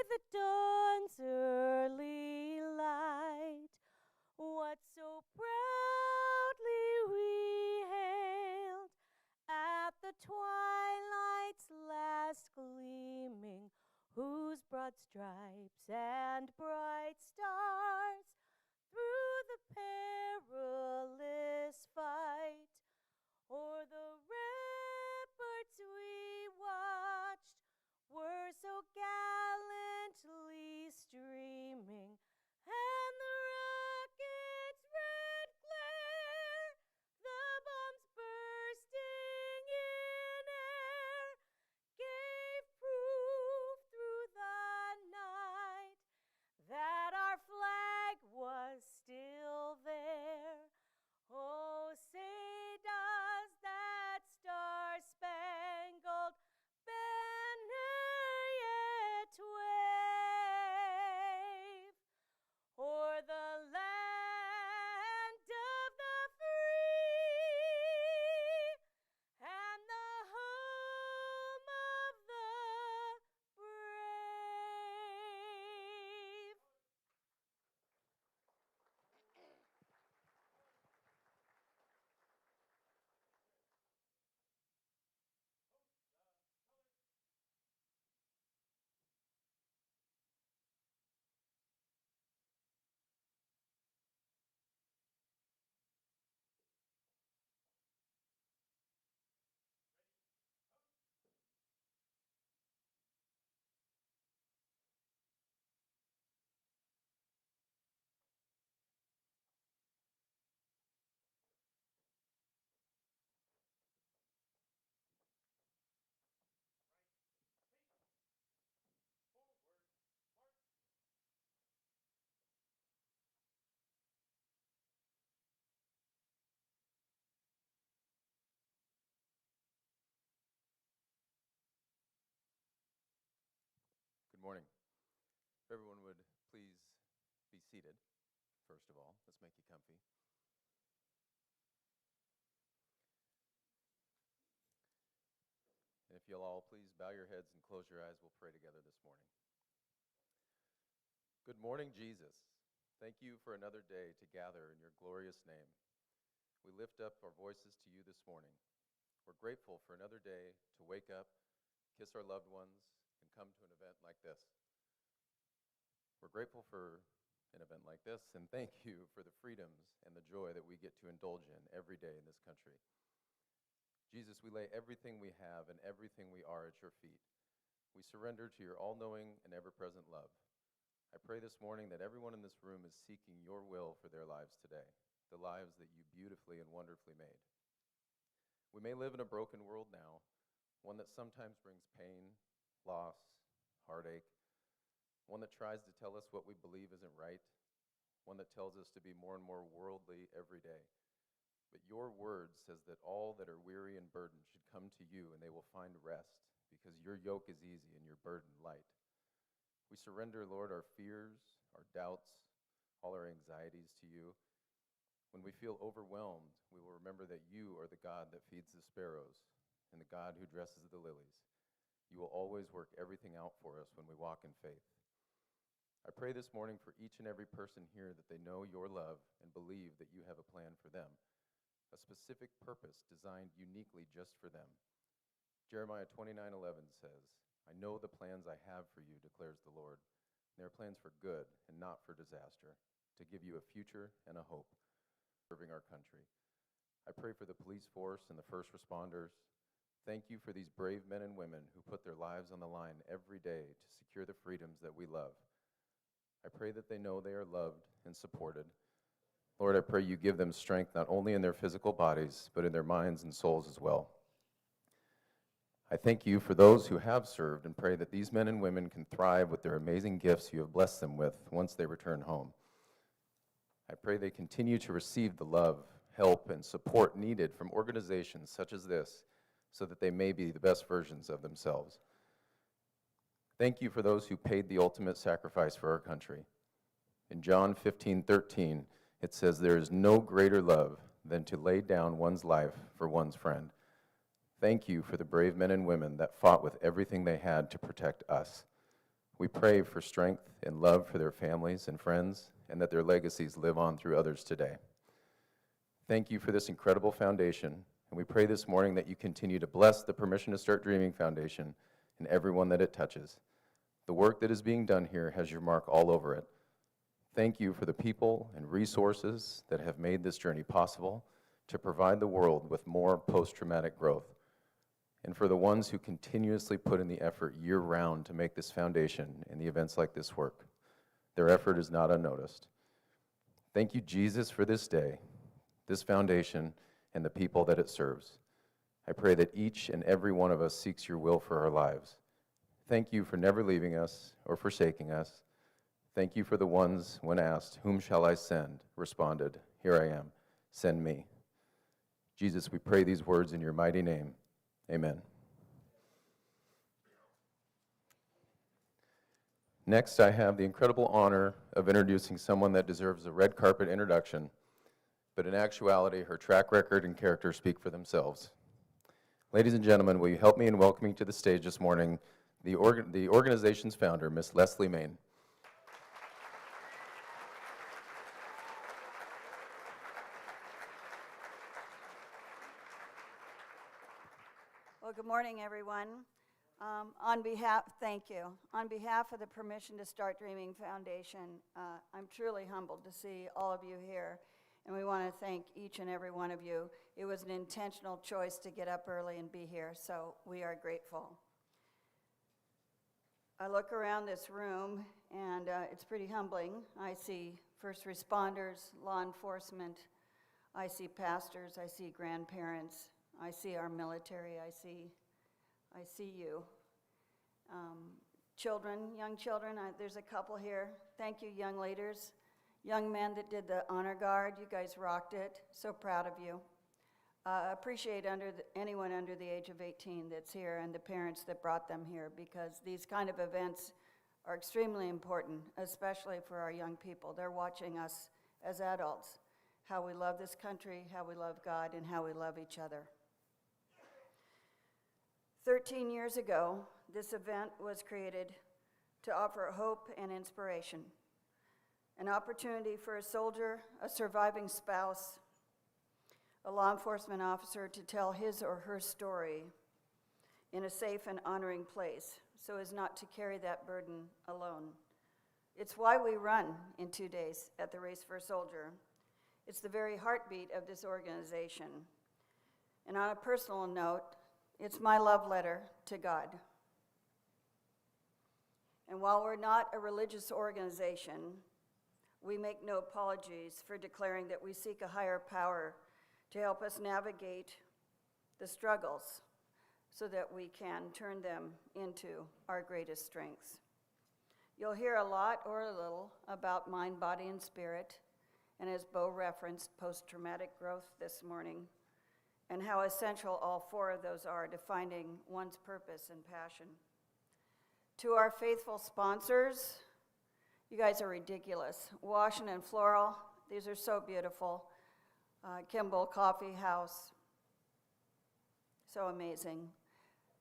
the dawn's early light, what so proudly we hailed at the twilight's last gleaming, whose broad stripes and bright stars through the perilous fight o'er the ramparts we watched were so gallantly streaming, and the rocket's red glare, the bombs bursting in air, gave proof through the night that our flag was still there. Oh, say does that star-spangled banner yet wave o'er the land of the free and the home of the brave? Good morning. If everyone would please be seated, first of all. Let's make you comfy. And if you'll all please bow your heads and close your eyes, we'll pray together this morning. Good morning, Jesus. Thank you for another day to gather in your glorious name. We lift up our voices to you this morning. We're grateful for another day to wake up, kiss our loved ones, and come to an event like this. We're grateful for an event like this, and thank you for the freedoms and the joy that we get to indulge in every day in this country. Jesus, we lay everything we have and everything we are at your feet. We surrender to your all-knowing and ever-present love. I pray this morning that everyone in this room is seeking your will for their lives today, the lives that you beautifully and wonderfully made. We may live in a broken world now, one that sometimes brings pain, loss, heartache, one that tries to tell us what we believe isn't right, one that tells us to be more and more worldly every day. But your word says that all that are weary and burdened should come to you and they will find rest, because your yoke is easy and your burden light. We surrender, Lord, our fears, our doubts, all our anxieties to you. When we feel overwhelmed, we will remember that you are the God that feeds the sparrows and the God who dresses the lilies. You will always work everything out for us when we walk in faith. I pray this morning for each and every person here that they know your love and believe that you have a plan for them, a specific purpose designed uniquely just for them. Jeremiah 29:11 says, I know the plans I have for you, declares the Lord. They are plans for good and not for disaster, to give you a future and a hope, serving our country. I pray for the police force and the first responders. Thank you for these brave men and women who put their lives on the line every day to secure the freedoms that we love. I pray that they know they are loved and supported. Lord, I pray you give them strength not only in their physical bodies, but in their minds and souls as well. I thank you for those who have served and pray that these men and women can thrive with their amazing gifts you have blessed them with once they return home. I pray they continue to receive the love, help, and support needed from organizations such as this so that they may be the best versions of themselves. Thank you for those who paid the ultimate sacrifice for our country. In John 15:13, it says, there is no greater love than to lay down one's life for one's friend. Thank you for the brave men and women that fought with everything they had to protect us. We pray for strength and love for their families and friends, and that their legacies live on through others today. Thank you for this incredible foundation, and we pray this morning that you continue to bless the Permission to Start Dreaming Foundation and everyone that it touches. The work that is being done here has your mark all over it. Thank you for the people and resources that have made this journey possible to provide the world with more post-traumatic growth, and for the ones who continuously put in the effort year-round to make this foundation and the events like this work. Their effort is not unnoticed. Thank you, Jesus, for this day, this foundation, and the people that it serves. I pray that each and every one of us seeks your will for our lives. Thank you for never leaving us or forsaking us. Thank you for the ones, when asked, "Whom shall I send?" responded, "Here I am, send me." Jesus, we pray these words in your mighty name. Amen. Next, I have the incredible honor of introducing someone that deserves a red carpet introduction, but in actuality, her track record and character speak for themselves. Ladies and gentlemen, will you help me in welcoming to the stage this morning the organization's founder, Miss Leslie Main. Well, good morning, everyone. Thank you. On behalf of the Permission to Start Dreaming Foundation, I'm truly humbled to see all of you here, and we want to thank each and every one of you. It was an intentional choice to get up early and be here, so we are grateful. I look around this room, and it's pretty humbling. I see first responders, law enforcement, I see pastors, I see grandparents, I see our military, I see you. Children, young children, there's a couple here. Thank you, young leaders. Young men that did the honor guard, you guys rocked it. So proud of you. Appreciate anyone under the age of 18 that's here and the parents that brought them here, because these kind of events are extremely important, especially for our young people. They're watching us as adults, how we love this country, how we love God, and how we love each other. 13 years ago, this event was created to offer hope and inspiration, an opportunity for a soldier, a surviving spouse, a law enforcement officer to tell his or her story in a safe and honoring place so as not to carry that burden alone. It's why we run in 2 days at the Race for a Soldier. It's the very heartbeat of this organization. And on a personal note, it's my love letter to God. And while we're not a religious organization, we make no apologies for declaring that we seek a higher power to help us navigate the struggles so that we can turn them into our greatest strengths. You'll hear a lot or a little about mind, body, and spirit, and as Bo referenced, post-traumatic growth this morning, and how essential all four of those are to finding one's purpose and passion. To our faithful sponsors, you guys are ridiculous. Washington Floral, these are so beautiful. Kimball Coffee House, so amazing.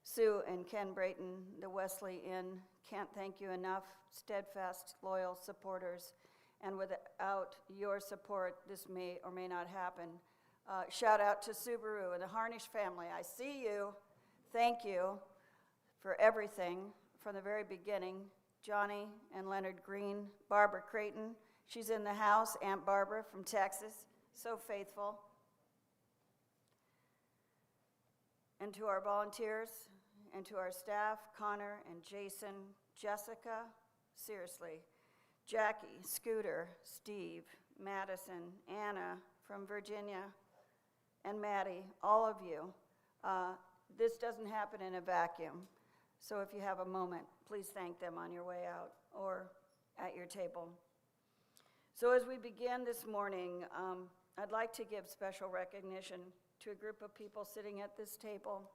Sue and Ken Brayton, the Wesley Inn, can't thank you enough. Steadfast, loyal supporters, and without your support, this may or may not happen. Shout out to Subaru and the Harnish family. I see you. Thank you for everything from the very beginning. Johnny and Leonard Green, Barbara Creighton, she's in the house, Aunt Barbara from Texas, so faithful. And to our volunteers and to our staff, Connor and Jason, Jessica, seriously, Jackie, Scooter, Steve, Madison, Anna from Virginia, and Maddie, all of you. This doesn't happen in a vacuum. So if you have a moment, please thank them on your way out or at your table. So as we begin this morning, I'd like to give special recognition to a group of people sitting at this table.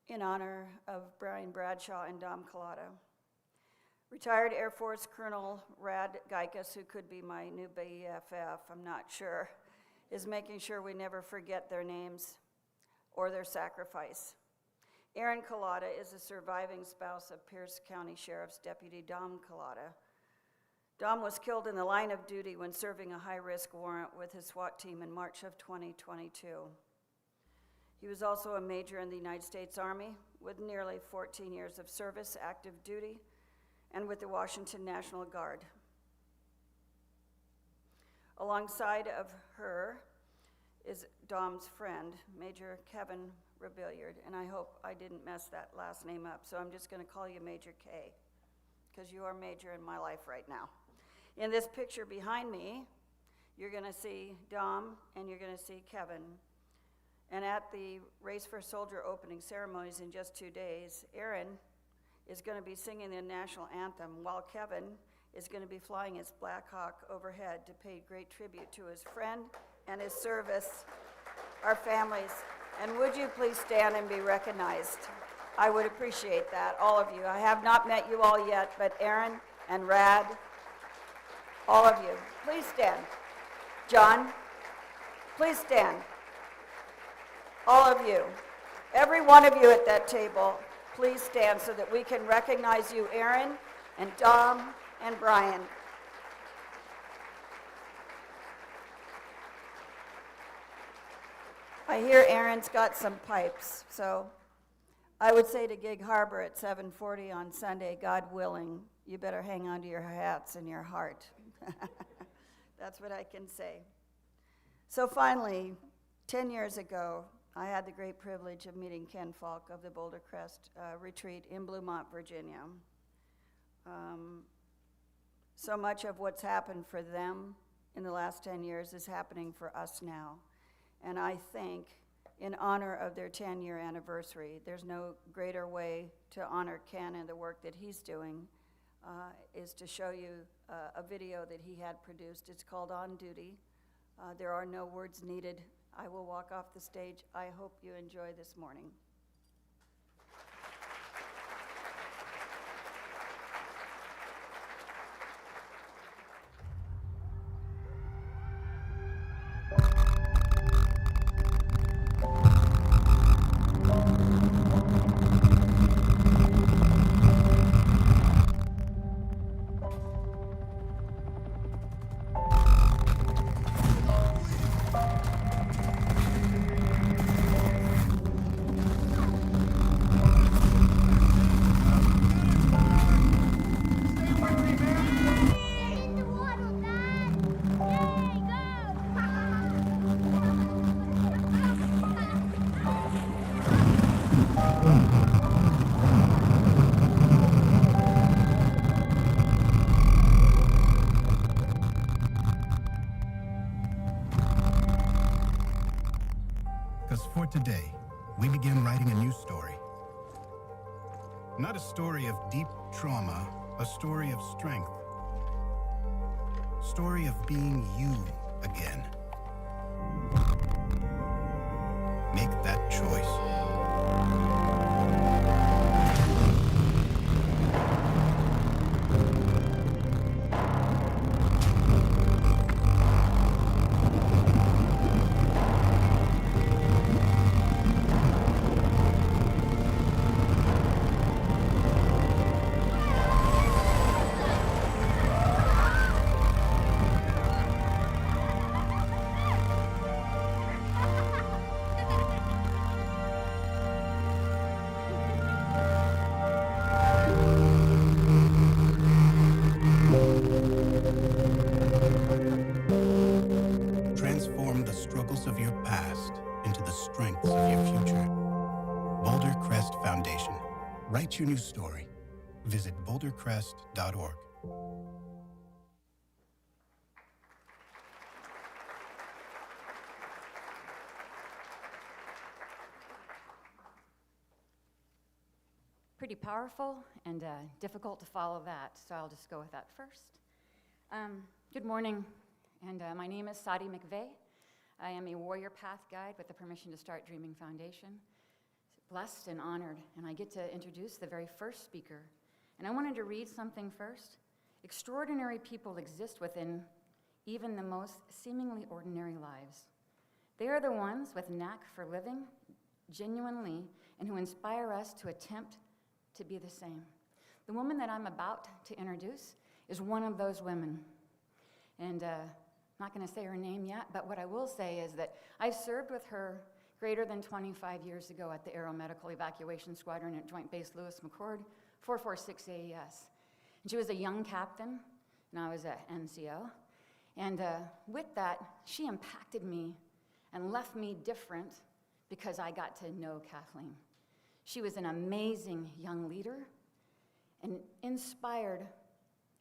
In honor of Brian Bradshaw and Dom Collado. Retired Air Force Colonel Rad Geikus, who could be my new BFF, I'm not sure, is making sure we never forget their names or their sacrifice. Aaron Collada is the surviving spouse of Pierce County Sheriff's Deputy Dom Collada. Dom was killed in the line of duty when serving a high-risk warrant with his SWAT team in March of 2022. He was also a major in the United States Army with nearly 14 years of service, active duty, and with the Washington National Guard. Alongside of her is Dom's friend, Major Kevin Rebillard, and I hope I didn't mess that last name up, so I'm just gonna call you Major K, because you are major in my life right now. In this picture behind me, you're gonna see Dom and you're gonna see Kevin. And at the Race for Soldier opening ceremonies in just 2 days, Aaron is gonna be singing the national anthem while Kevin is gonna be flying his Black Hawk overhead to pay great tribute to his friend and his service, our families. And would you please stand and be recognized? I would appreciate that, all of you. I have not met you all yet, but Aaron and Rad, all of you, please stand. John, please stand. All of you, every one of you at that table, please stand so that we can recognize you, Aaron and Dom and Brian. I hear Aaron's got some pipes, so I would say to Gig Harbor at 7:40 on Sunday, God willing, you better hang on to your hats and your heart. That's what I can say. So finally, 10 years ago, I had the great privilege of meeting Ken Falk of the Boulder Crest Retreat in Bluemont, Virginia. So much of what's happened for them in the last 10 years is happening for us now. And I think in honor of their 10-year anniversary, there's no greater way to honor Ken and the work that he's doing is to show you a video that he had produced. It's called On Duty. There are no words needed. I will walk off the stage. I hope you enjoy this morning. For today, we begin writing a new story. Not a story of deep trauma, a story of strength. Story of being you again. Make that choice. Transform the struggles of your past into the strengths of your future. Boulder Crest Foundation. Write your new story. Visit bouldercrest.org. Pretty powerful and difficult to follow that, so I'll just go with that first. Good morning, and my name is Sadi McVeigh. I am a Warrior Path Guide with the Permission to Start Dreaming Foundation. Blessed and honored, and I get to introduce the very first speaker. And I wanted to read something first. Extraordinary people exist within even the most seemingly ordinary lives. They are the ones with knack for living, genuinely, and who inspire us to attempt to be the same. The woman that I'm about to introduce is one of those women. And I'm not going to say her name yet, but what I will say is that I served with her greater than 25 years ago at the Aeromedical Evacuation Squadron at Joint Base Lewis McChord, 446 AES. And she was a young captain, and I was an NCO. And with that, she impacted me and left me different because I got to know Kathleen. She was an amazing young leader and inspired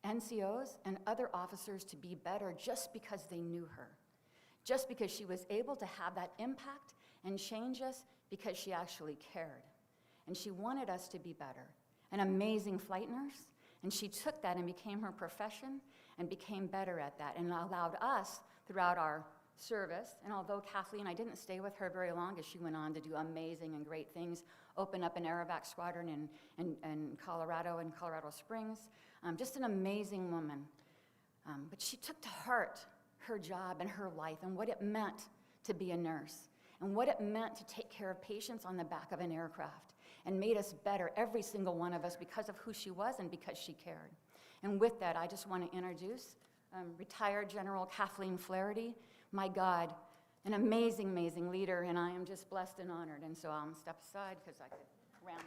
NCOs and other officers to be better just because they knew her, just because she was able to have that impact and change us because she actually cared. And she wanted us to be better. An amazing flight nurse, and she took that and became her profession and became better at that and allowed us throughout our service. And although Kathleen, I didn't stay with her very long as she went on to do amazing and great things, open up an Aerovac squadron in Colorado and Colorado Springs. Just an amazing woman. But she took to heart her job and her life and what it meant to be a nurse and what it meant to take care of patients on the back of an aircraft and made us better, every single one of us, because of who she was and because she cared. And with that, I just want to introduce retired General Kathleen Flaherty. My God, an amazing, amazing leader, and I am just blessed and honored. And so I'll step aside because I could ramble.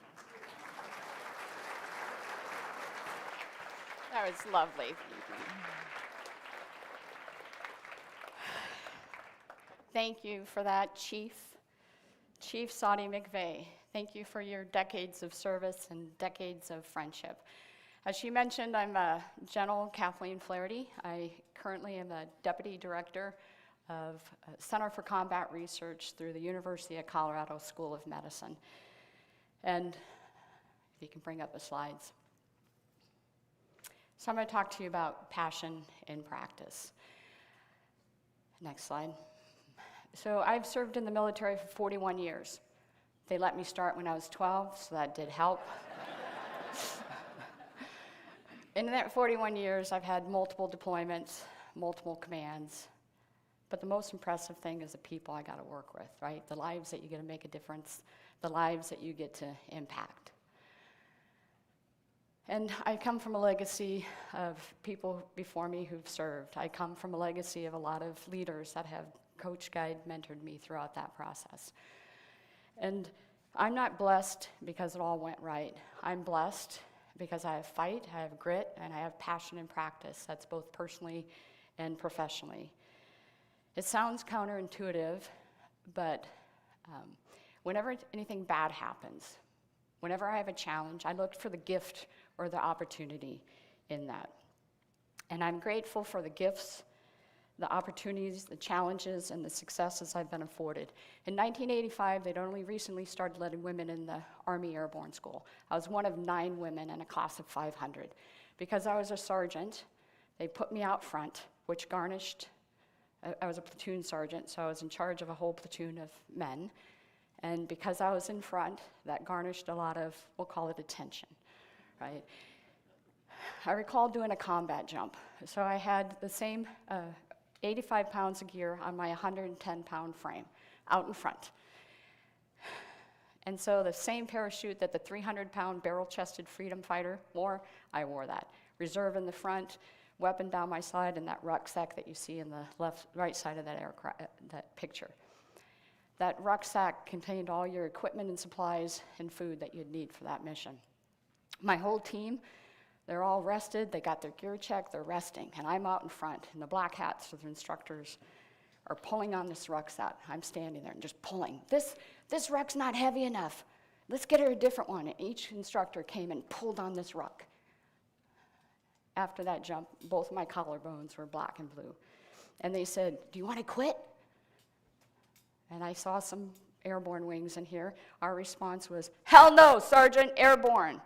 That was lovely. Thank you for that, Chief Sadi McVeigh. Thank you for your decades of service and decades of friendship. As she mentioned, I'm General Kathleen Flaherty. I currently am the Deputy Director of Center for Combat Research through the University of Colorado School of Medicine. And if you can bring up the slides. So I'm going to talk to you about passion in practice. Next slide. So I've served in the military for 41 years. They let me start when I was 12, so that did help. In that 41 years, I've had multiple deployments, multiple commands, but the most impressive thing is the people I got to work with, right? The lives that you get to make a difference, the lives that you get to impact. And I come from a legacy of people before me who've served. I come from a legacy of a lot of leaders that have coached, guided, mentored me throughout that process. And I'm not blessed because it all went right. I'm blessed because I have fight, I have grit, and I have passion in practice. That's both personally and professionally. It sounds counterintuitive, but whenever anything bad happens, whenever I have a challenge, I look for the gift or the opportunity in that. And I'm grateful for the gifts, the opportunities, the challenges, and the successes I've been afforded. In 1985, they'd only recently started letting women in the Army Airborne School. I was one of 9 women in a class of 500. Because I was a sergeant, they put me out front, which garnished, I was a platoon sergeant, so I was in charge of a whole platoon of men. And because I was in front, that garnished a lot of, we'll call it attention, right? I recall doing a combat jump. So I had the same 85 pounds of gear on my 110-pound frame out in front. And so the same parachute that the 300-pound barrel-chested freedom fighter wore, I wore that. Reserve in the front, weapon down my side, and that rucksack that you see in the right side of that that picture. That rucksack contained all your equipment and supplies and food that you'd need for that mission. My whole team, they're all rested, they got their gear checked, they're resting, and I'm out in front, and the black hats of the instructors are pulling on this rucksack. I'm standing there and just pulling. This ruck's not heavy enough. Let's get her a different one. And each instructor came and pulled on this ruck. After that jump, both my collarbones were black and blue. And they said, "Do you want to quit?" And I saw some airborne wings in here. Our response was, "Hell no, Sergeant, airborne."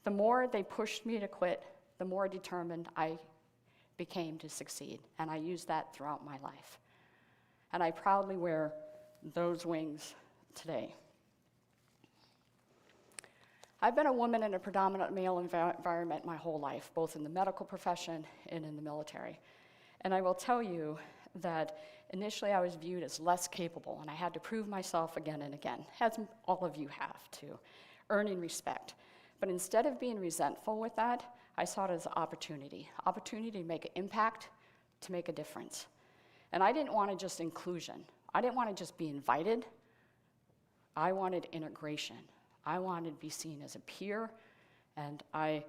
The more they pushed me to quit, the more determined I became to succeed. And I used that throughout my life. And I proudly wear those wings today. I've been a woman in a predominant male environment my whole life, both in the medical profession and in the military. And I will tell you that initially I was viewed as less capable, and I had to prove myself again and again, as all of you have too, earning respect. But instead of being resentful with that, I saw it as an opportunity to make an impact, to make a difference. And I didn't want to just inclusion. I didn't want to just be invited. I wanted integration. I wanted to be seen as a peer, and I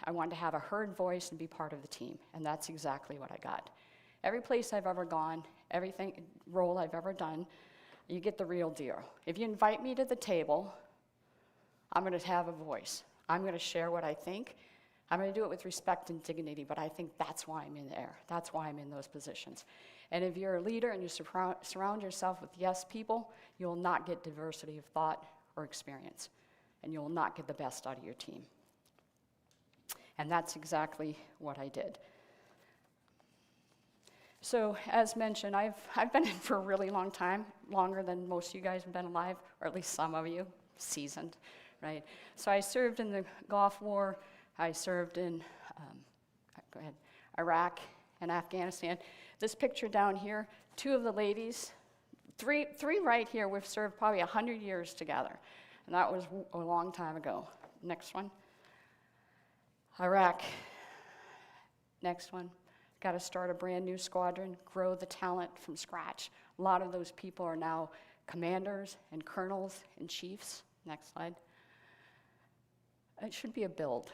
wanted to have a heard voice and be part of the team, and that's exactly what I got. Every place I've ever gone, role I've ever done, you get the real deal. If you invite me to the table, I'm going to have a voice. I'm going to share what I think. I'm going to do it with respect and dignity, but I think that's why I'm in there. That's why I'm in those positions. And if you're a leader and you surround yourself with yes people, you will not get diversity of thought or experience, and you will not get the best out of your team. And that's exactly what I did. So, as mentioned, I've been in for a really long time, longer than most of you guys have been alive, or at least some of you, seasoned, right? So I served in the Gulf War, I served in Iraq and Afghanistan. This picture down here, two of the ladies, three right here, we've served probably 100 years together. And that was a long time ago. Next one. Iraq. Next one. Got to start a brand new squadron, grow the talent from scratch. A lot of those people are now commanders and colonels and chiefs. Next slide. It should be a build.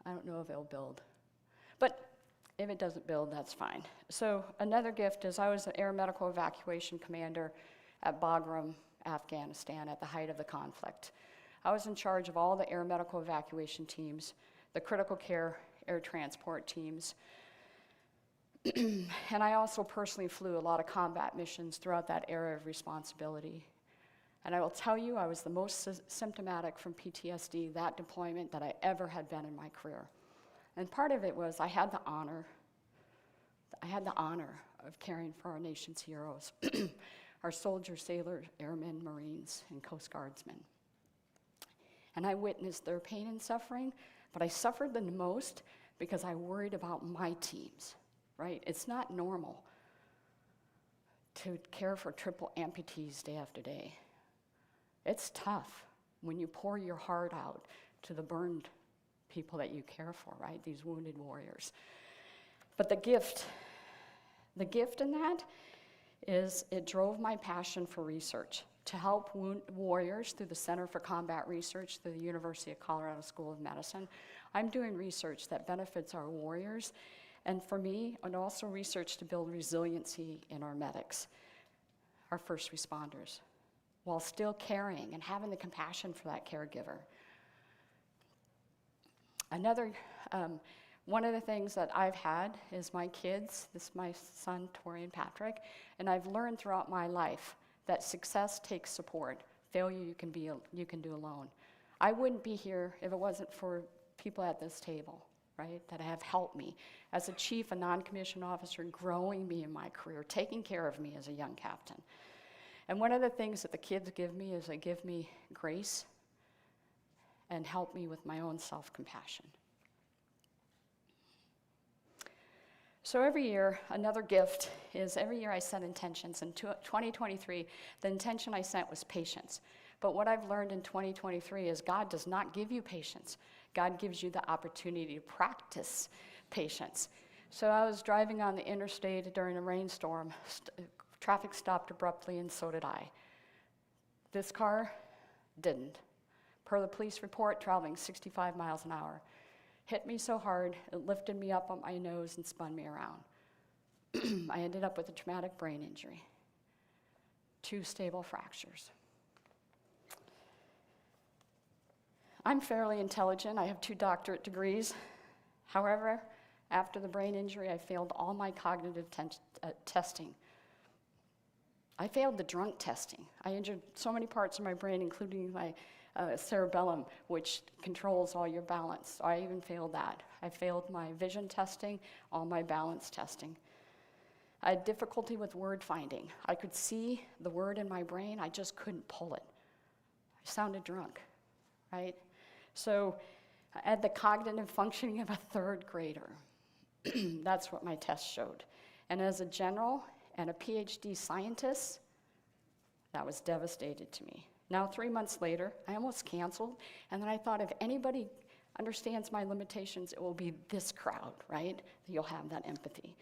I don't know if it'll build. But if it doesn't build, that's fine. So another gift is I was an air medical evacuation commander at Bagram, Afghanistan, at the height of the conflict. I was in charge of all the air medical evacuation teams, the critical care air transport teams, and I also personally flew a lot of combat missions throughout that area of responsibility. And I will tell you, I was the most symptomatic from PTSD, that deployment, that I ever had been in my career. And part of it was I had the honor of caring for our nation's heroes, our soldiers, sailors, airmen, Marines, and Coast Guardsmen. And I witnessed their pain and suffering, but I suffered the most because I worried about my teams, right? It's not normal to care for triple amputees day after day. It's tough when you pour your heart out to the burned people that you care for, right? These wounded warriors. But the gift in that is it drove my passion for research to help warriors through the Center for Combat Research through the University of Colorado School of Medicine. I'm doing research that benefits our warriors, and for me, and also research to build resiliency in our medics, our first responders, while still caring and having the compassion for that caregiver. One of the things that I've had is my kids, this is my son, Tori and Patrick, and I've learned throughout my life that success takes support. Failure you can do alone. I wouldn't be here if it wasn't for people at this table, right, that have helped me as a chief, a non-commissioned officer, growing me in my career, taking care of me as a young captain. And one of the things that the kids give me is they give me grace and help me with my own self-compassion. So every year, another gift is every year I set intentions. In 2023, the intention I set was patience. But what I've learned in 2023 is God does not give you patience. God gives you the opportunity to practice patience. So I was driving on the interstate during a rainstorm. Traffic stopped abruptly, and so did I. This car didn't. Per the police report, traveling 65 miles an hour. Hit me so hard, it lifted me up on my nose and spun me around. I ended up with a traumatic brain injury, 2 stable fractures. I'm fairly intelligent. I have 2 doctorate degrees. However, after the brain injury, I failed all my cognitive testing. I failed the drunk testing. I injured so many parts of my brain, including my cerebellum, which controls all your balance. So I even failed that. I failed my vision testing, all my balance testing. I had difficulty with word finding. I could see the word in my brain, I just couldn't pull it. I sounded drunk, right? So I had the cognitive functioning of a 3rd grader. That's what my test showed. And as a general and a PhD scientist, that was devastating to me. Now, 3 months later, I almost canceled, and then I thought if anybody understands my limitations, it will be this crowd, right? That you'll have that empathy.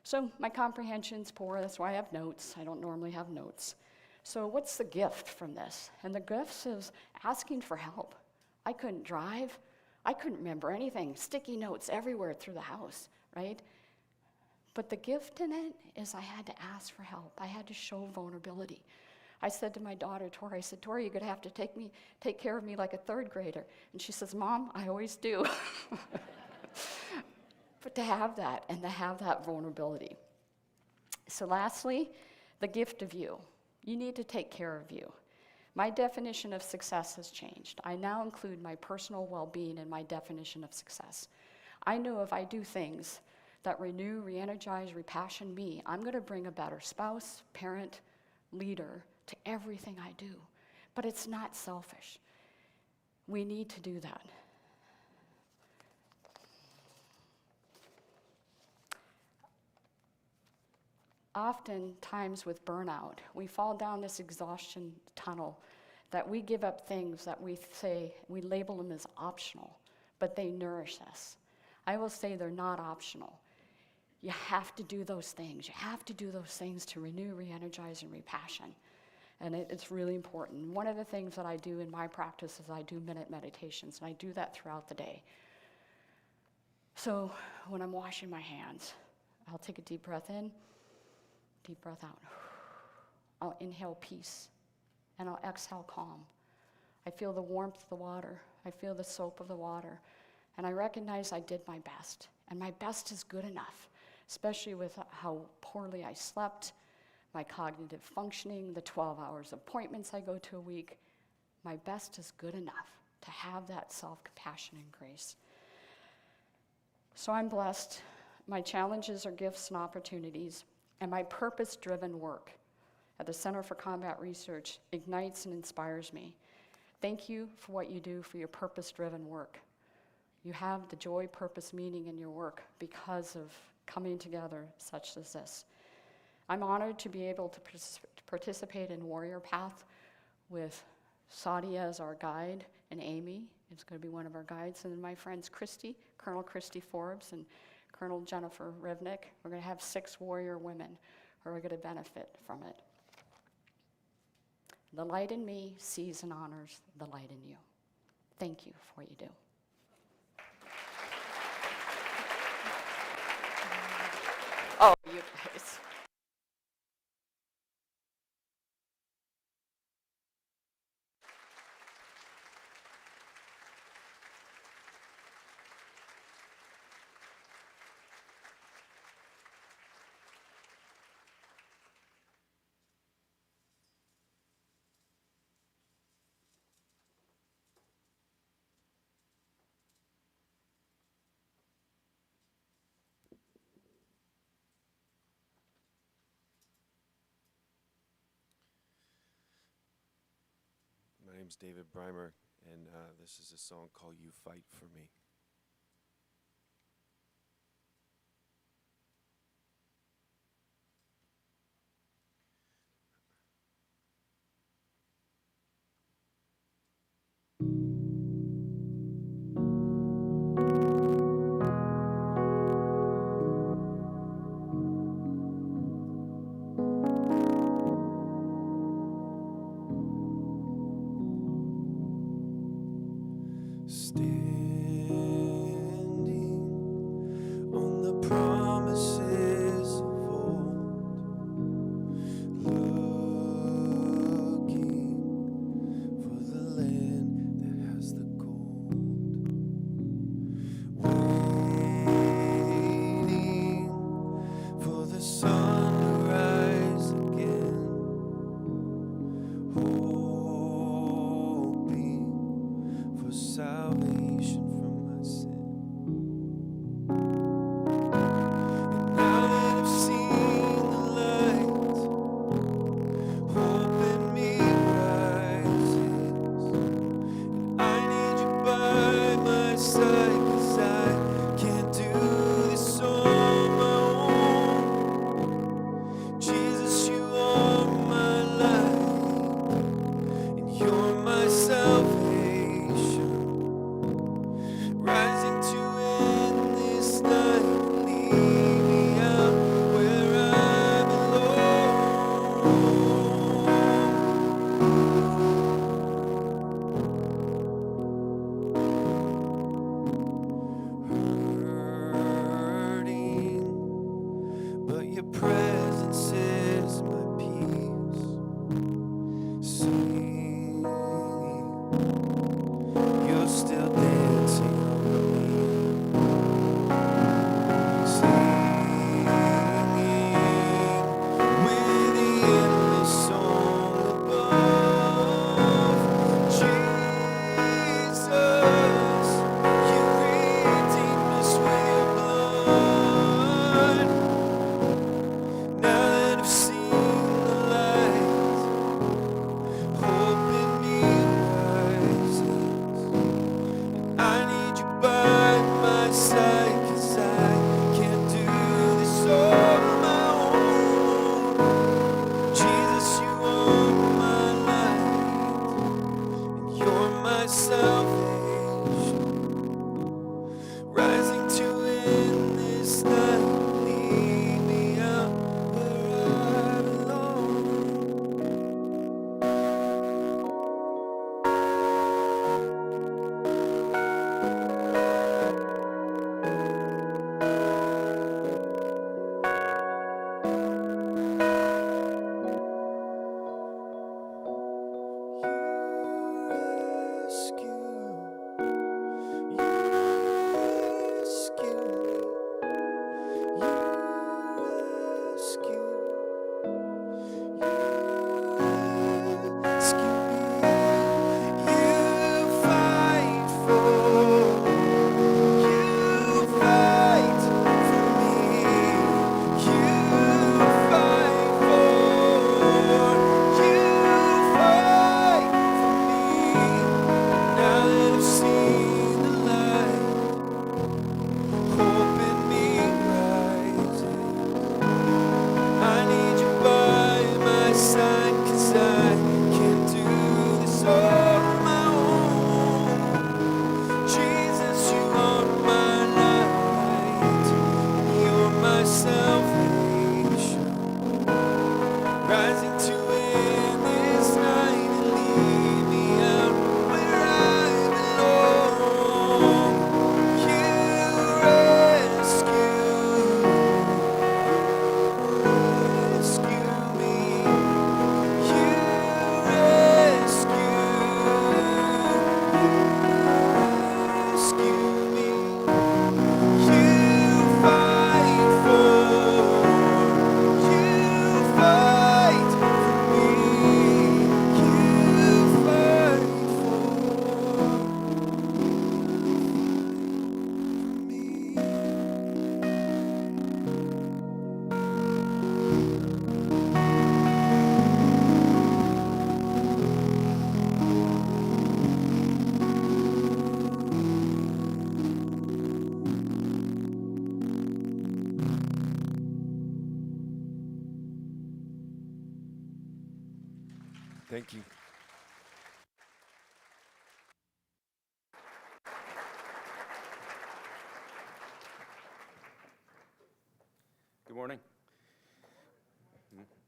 So my comprehension's poor, that's why I have notes. I don't normally have notes. So what's the gift from this? And the gift is asking for help. I couldn't drive. I couldn't remember anything. Sticky notes everywhere through the house, right? But the gift in it is I had to ask for help. I had to show vulnerability. I said to my daughter, Tori, I said, Tori, you're gonna have to take care of me like a third grader. And she says, Mom, I always do. But to have that, and to have that vulnerability. So lastly, the gift of you. You need to take care of you. My definition of success has changed. I now include my personal well-being in my definition of success. I know if I do things that renew, re-energize, repassion me, I'm gonna bring a better spouse, parent, leader to everything I do. But it's not selfish. We need to do that. Oftentimes with burnout, we fall down this exhaustion tunnel that we give up things that we label them as optional, but they nourish us. I will say they're not optional. You have to do those things. You have to do those things to renew, re-energize, and repassion. And it's really important. One of the things that I do in my practice is I do minute meditations, and I do that throughout the day. So when I'm washing my hands, I'll take a deep breath in, deep breath out. I'll inhale peace, and I'll exhale calm. I feel the warmth of the water. I feel the soap of the water. And I recognize I did my best. And my best is good enough, especially with how poorly I slept, my cognitive functioning, the 12 hours appointments I go to a week. My best is good enough to have that self-compassion and grace. So I'm blessed. My challenges are gifts and opportunities, and my purpose-driven work at the Center for Combat Research ignites and inspires me. Thank you for what you do for your purpose-driven work. You have the joy, purpose, meaning in your work because of coming together such as this. I'm honored to be able to participate in Warrior Path with Sadia as our guide, and Amy is going to be one of our guides, and then my friends Christy, Colonel Christy Forbes, and Colonel Jennifer Rivnick. We're going to have 6 warrior women who are going to benefit from it. The light in me sees and honors the light in you. Thank you for what you do. Oh, you guys. My name's David Breimer, and this is a song called You Fight For Me. Standing on the promises of old, looking for the land that has the gold, waiting for the sun to rise again, hoping for salvation from my sin. And now that I've seen the light, hope in me rises. And I need you by my side, 'cause I can't do this on my own. salvation. Rising to end this night, lead me out where I belong. Now that I've seen the light, hope in me rising. I need you by my side, 'cause I can't do this on my own. Jesus, you are my light, you're my salvation. Rising to end this night and lead me out where I belong. You rescue me. You rescue me. You fight for me. You fight Thank you. Good morning.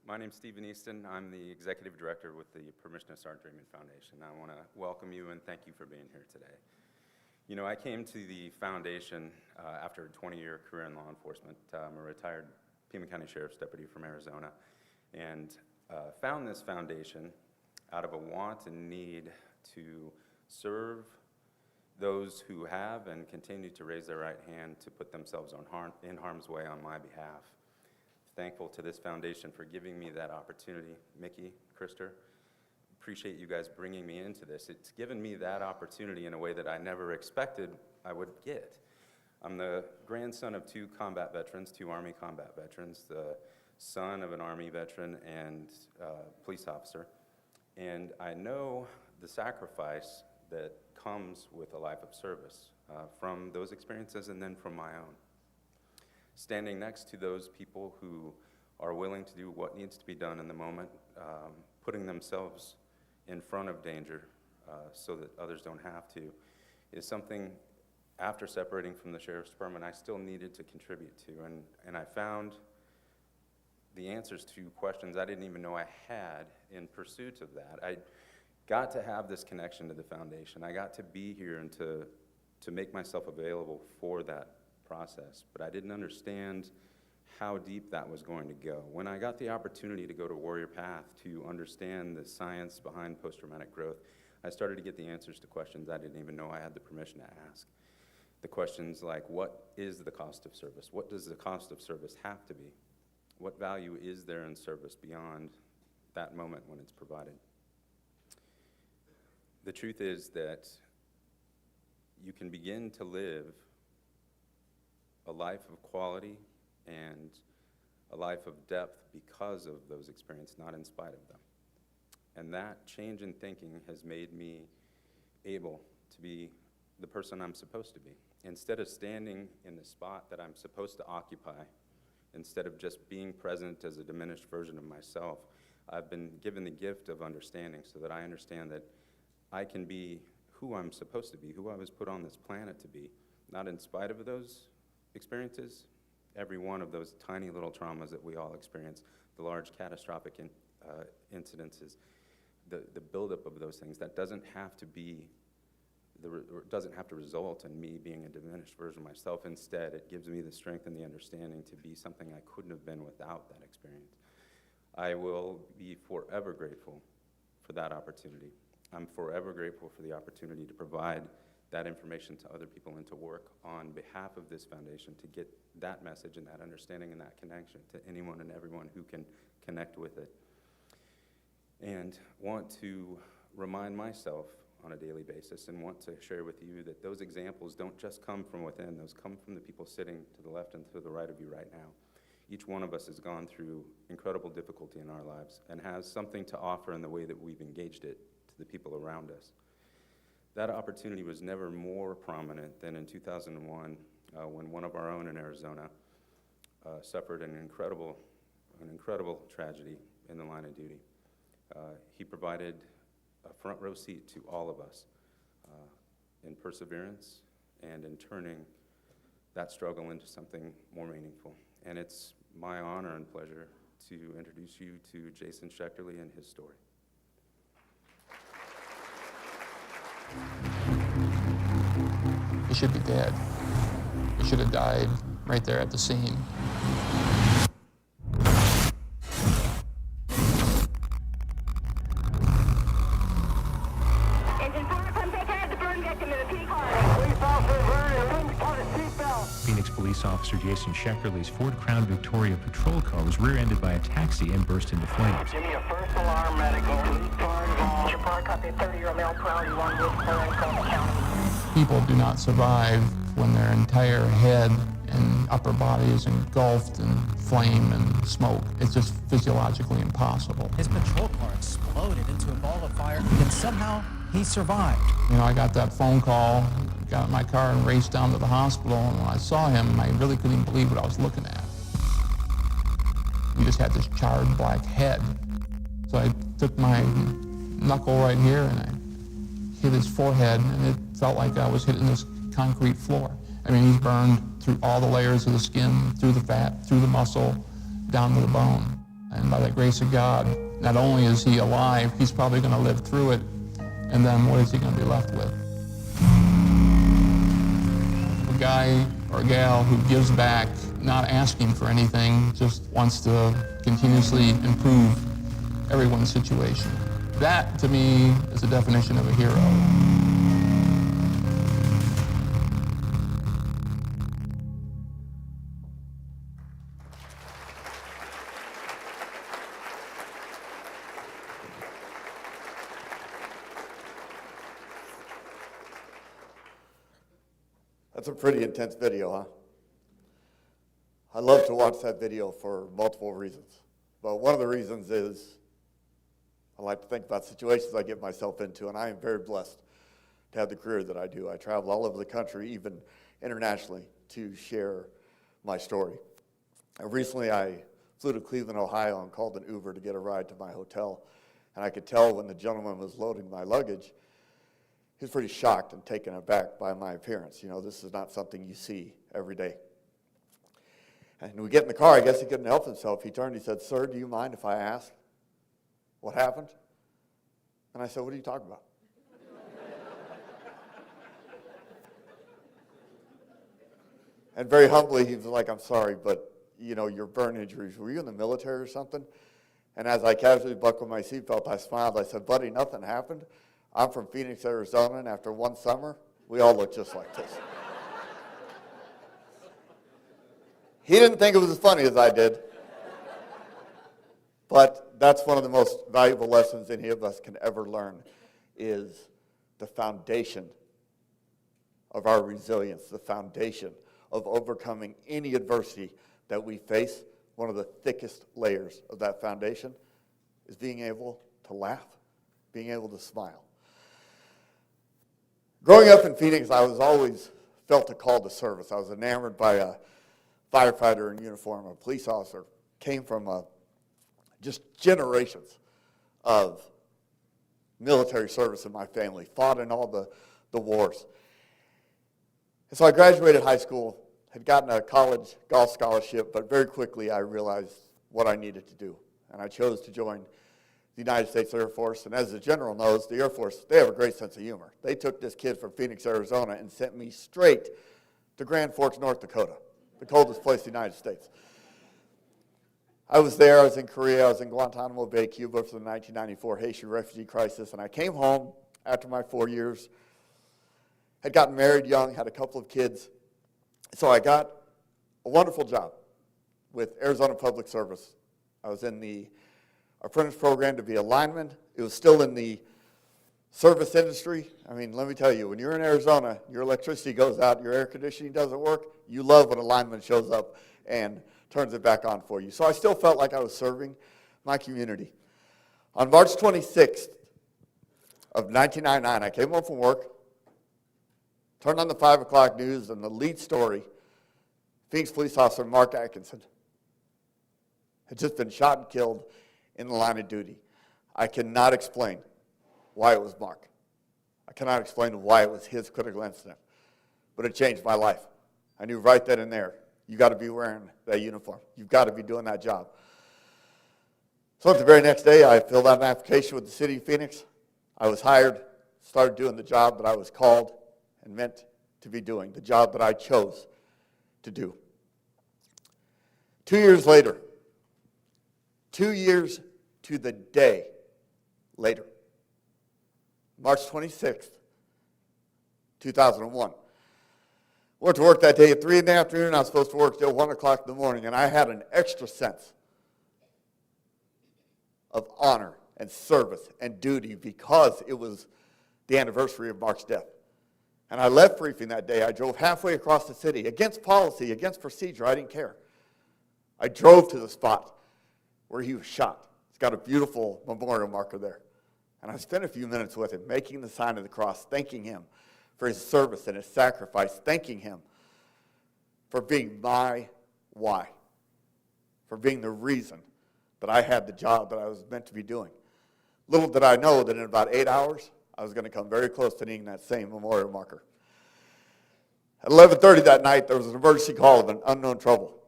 My name's Stephen Easton. I'm the executive director with the Permission to Start Dreaming Foundation. I want to welcome you and thank you for being here today. You know, I came to the foundation after a 20-year career in law enforcement. I'm a retired Pima County Sheriff's Deputy from Arizona, and found this foundation out of a want and need to serve those who have and continue to raise their right hand to put themselves in harm's way on my behalf. Thankful to this foundation for giving me that opportunity. Mickey, Krister, appreciate you guys bringing me into this. It's given me that opportunity in a way that I never expected I would get. I'm the grandson of two combat veterans, two Army combat veterans, the son of an Army veteran and police officer. And I know the sacrifice that comes with a life of service from those experiences and then from my own. Standing next to those people who are willing to do what needs to be done in the moment, putting themselves in front of danger so that others don't have to, is something, after separating from the Sheriff's Department, I still needed to contribute to. And I found the answers to questions I didn't even know I had in pursuit of that. I got to have this connection to the foundation. I got to be here and to make myself available for that process, but I didn't understand how deep that was going to go. When I got the opportunity to go to Warrior Path to understand the science behind post-traumatic growth, I started to get the answers to questions I didn't even know I had the permission to ask. The questions like, what is the cost of service? What does the cost of service have to be? What value is there in service beyond that moment when it's provided? The truth is that you can begin to live a life of quality and a life of depth because of those experiences, not in spite of them. And that change in thinking has made me able to be the person I'm supposed to be. Instead of standing in the spot that I'm supposed to occupy, instead of just being present as a diminished version of myself, I've been given the gift of understanding so that I understand that I can be who I'm supposed to be, who I was put on this planet to be, not in spite of those experiences. Every one of those tiny little traumas that we all experience, the large catastrophic incidences, the buildup of those things, that doesn't have to be, doesn't have to result in me being a diminished version of myself. Instead, it gives me the strength and the understanding to be something I couldn't have been without that experience. I will be forever grateful for that opportunity. I'm forever grateful for the opportunity to provide that information to other people and to work on behalf of this foundation to get that message and that understanding and that connection to anyone and everyone who can connect with it. And want to remind myself on a daily basis and want to share with you that those examples don't just come from within, those come from the people sitting to the left and to the right of you right now. Each one of us has gone through incredible difficulty in our lives and has something to offer in the way that we've engaged it to the people around us. That opportunity was never more prominent than in 2001 when one of our own in Arizona suffered an incredible tragedy in the line of duty. He provided a front row seat to all of us in perseverance and in turning that struggle into something more meaningful. And it's my honor and pleasure to introduce you to Jason Schechterle and his story. He should be dead. He should have died right there at the scene. Engine 4, come take care of the burn victim in the P car. Police officer burn, and part of seatbelt. Phoenix police officer Jason Schechterle's Ford Crown Victoria patrol car was rear-ended by a taxi and burst into flames. Give me a first alarm medical. Police car involved. Report copy, 30-year-old male, priority 1 with County County. People do not survive when their entire head and upper body is engulfed in flame and smoke. It's just physiologically impossible. His patrol car exploded into a ball of fire, and somehow he survived. You know, I got that phone call, got in my car and raced down to the hospital, and when I saw him, I really couldn't even believe what I was looking at. He just had this charred black head. So I took my knuckle right here and I hit his forehead, and it felt like I was hitting this concrete floor. I mean, he's burned through all the layers of the skin, through the fat, through the muscle, down to the bone. And by the grace of God, not only is he alive, he's probably going to live through it, and then what is he going to be left with? A guy or a gal who gives back, not asking for anything, just wants to continuously improve everyone's situation. That, to me, is the definition of a hero. That's a pretty intense video, huh? I love to watch that video for multiple reasons. But one of the reasons is I like to think about situations I get myself into, and I am very blessed to have the career that I do. I travel all over the country, even internationally, to share my story. Recently, I flew to Cleveland, Ohio, and called an Uber to get a ride to my hotel. And I could tell when the gentleman was loading my luggage, he was pretty shocked and taken aback by my appearance. You know, this is not something you see every day. And we get in the car, I guess he couldn't help himself. He turned, he said, "Sir, do you mind if I ask what happened?" And I said, "What are you talking about?" And very humbly, he was like, "I'm sorry, but, you know, your burn injuries, were you in the military or something?" And as I casually buckled my seatbelt, I smiled. I said, "Buddy, nothing happened. I'm from Phoenix, Arizona, and after one summer, we all look just like this." He didn't think it was as funny as I did. But that's one of the most valuable lessons any of us can ever learn, is the foundation of our resilience, the foundation of overcoming any adversity that we face. One of the thickest layers of that foundation is being able to laugh, being able to smile. Growing up in Phoenix, I was always felt a call to service. I was enamored by a firefighter in uniform, a police officer. Came from just generations of military service in my family, fought in all the wars. And so I graduated high school, had gotten a college golf scholarship, but very quickly I realized what I needed to do. And I chose to join the United States Air Force. And as the general knows, the Air Force, they have a great sense of humor. They took this kid from Phoenix, Arizona, and sent me straight to Grand Forks, North Dakota, the coldest place in the United States. I was there, I was in Korea, I was in Guantanamo Bay, Cuba for the 1994 Haitian refugee crisis, and I came home after my 4 years, had gotten married young, had a couple of kids. So I got a wonderful job with Arizona Public Service. I was in the apprentice program to be a lineman. It was still in the service industry. I mean, let me tell you, when you're in Arizona, your electricity goes out, your air conditioning doesn't work, you love when a lineman shows up and turns it back on for you. So I still felt like I was serving my community. On March 26th of 1999, I came home from work, turned on the 5 o'clock news, and the lead story, Phoenix police officer Mark Atkinson had just been shot and killed in the line of duty. I cannot explain why it was Mark. I cannot explain why it was his critical incident, but it changed my life. I knew right then and there, you got to be wearing that uniform. You've got to be doing that job. So the very next day, I filled out an application with the city of Phoenix. I was hired, started doing the job that I was called and meant to be doing, the job that I chose to do. 2 years later, 2 years to the day later, March 26th, 2001. Went to work that day at 3 in the afternoon. I was supposed to work till 1 o'clock in the morning, and I had an extra sense of honor and service and duty because it was the anniversary of Mark's death. And I left briefing that day. I drove halfway across the city, against policy, against procedure. I didn't care. I drove to the spot where he was shot. It's got a beautiful memorial marker there. And I spent a few minutes with him, making the sign of the cross, thanking him for his service and his sacrifice, thanking him for being my why, for being the reason that I had the job that I was meant to be doing. Little did I know that in about 8 hours, I was going to come very close to needing that same memorial marker. At 11:30 that night, there was an emergency call of an unknown trouble.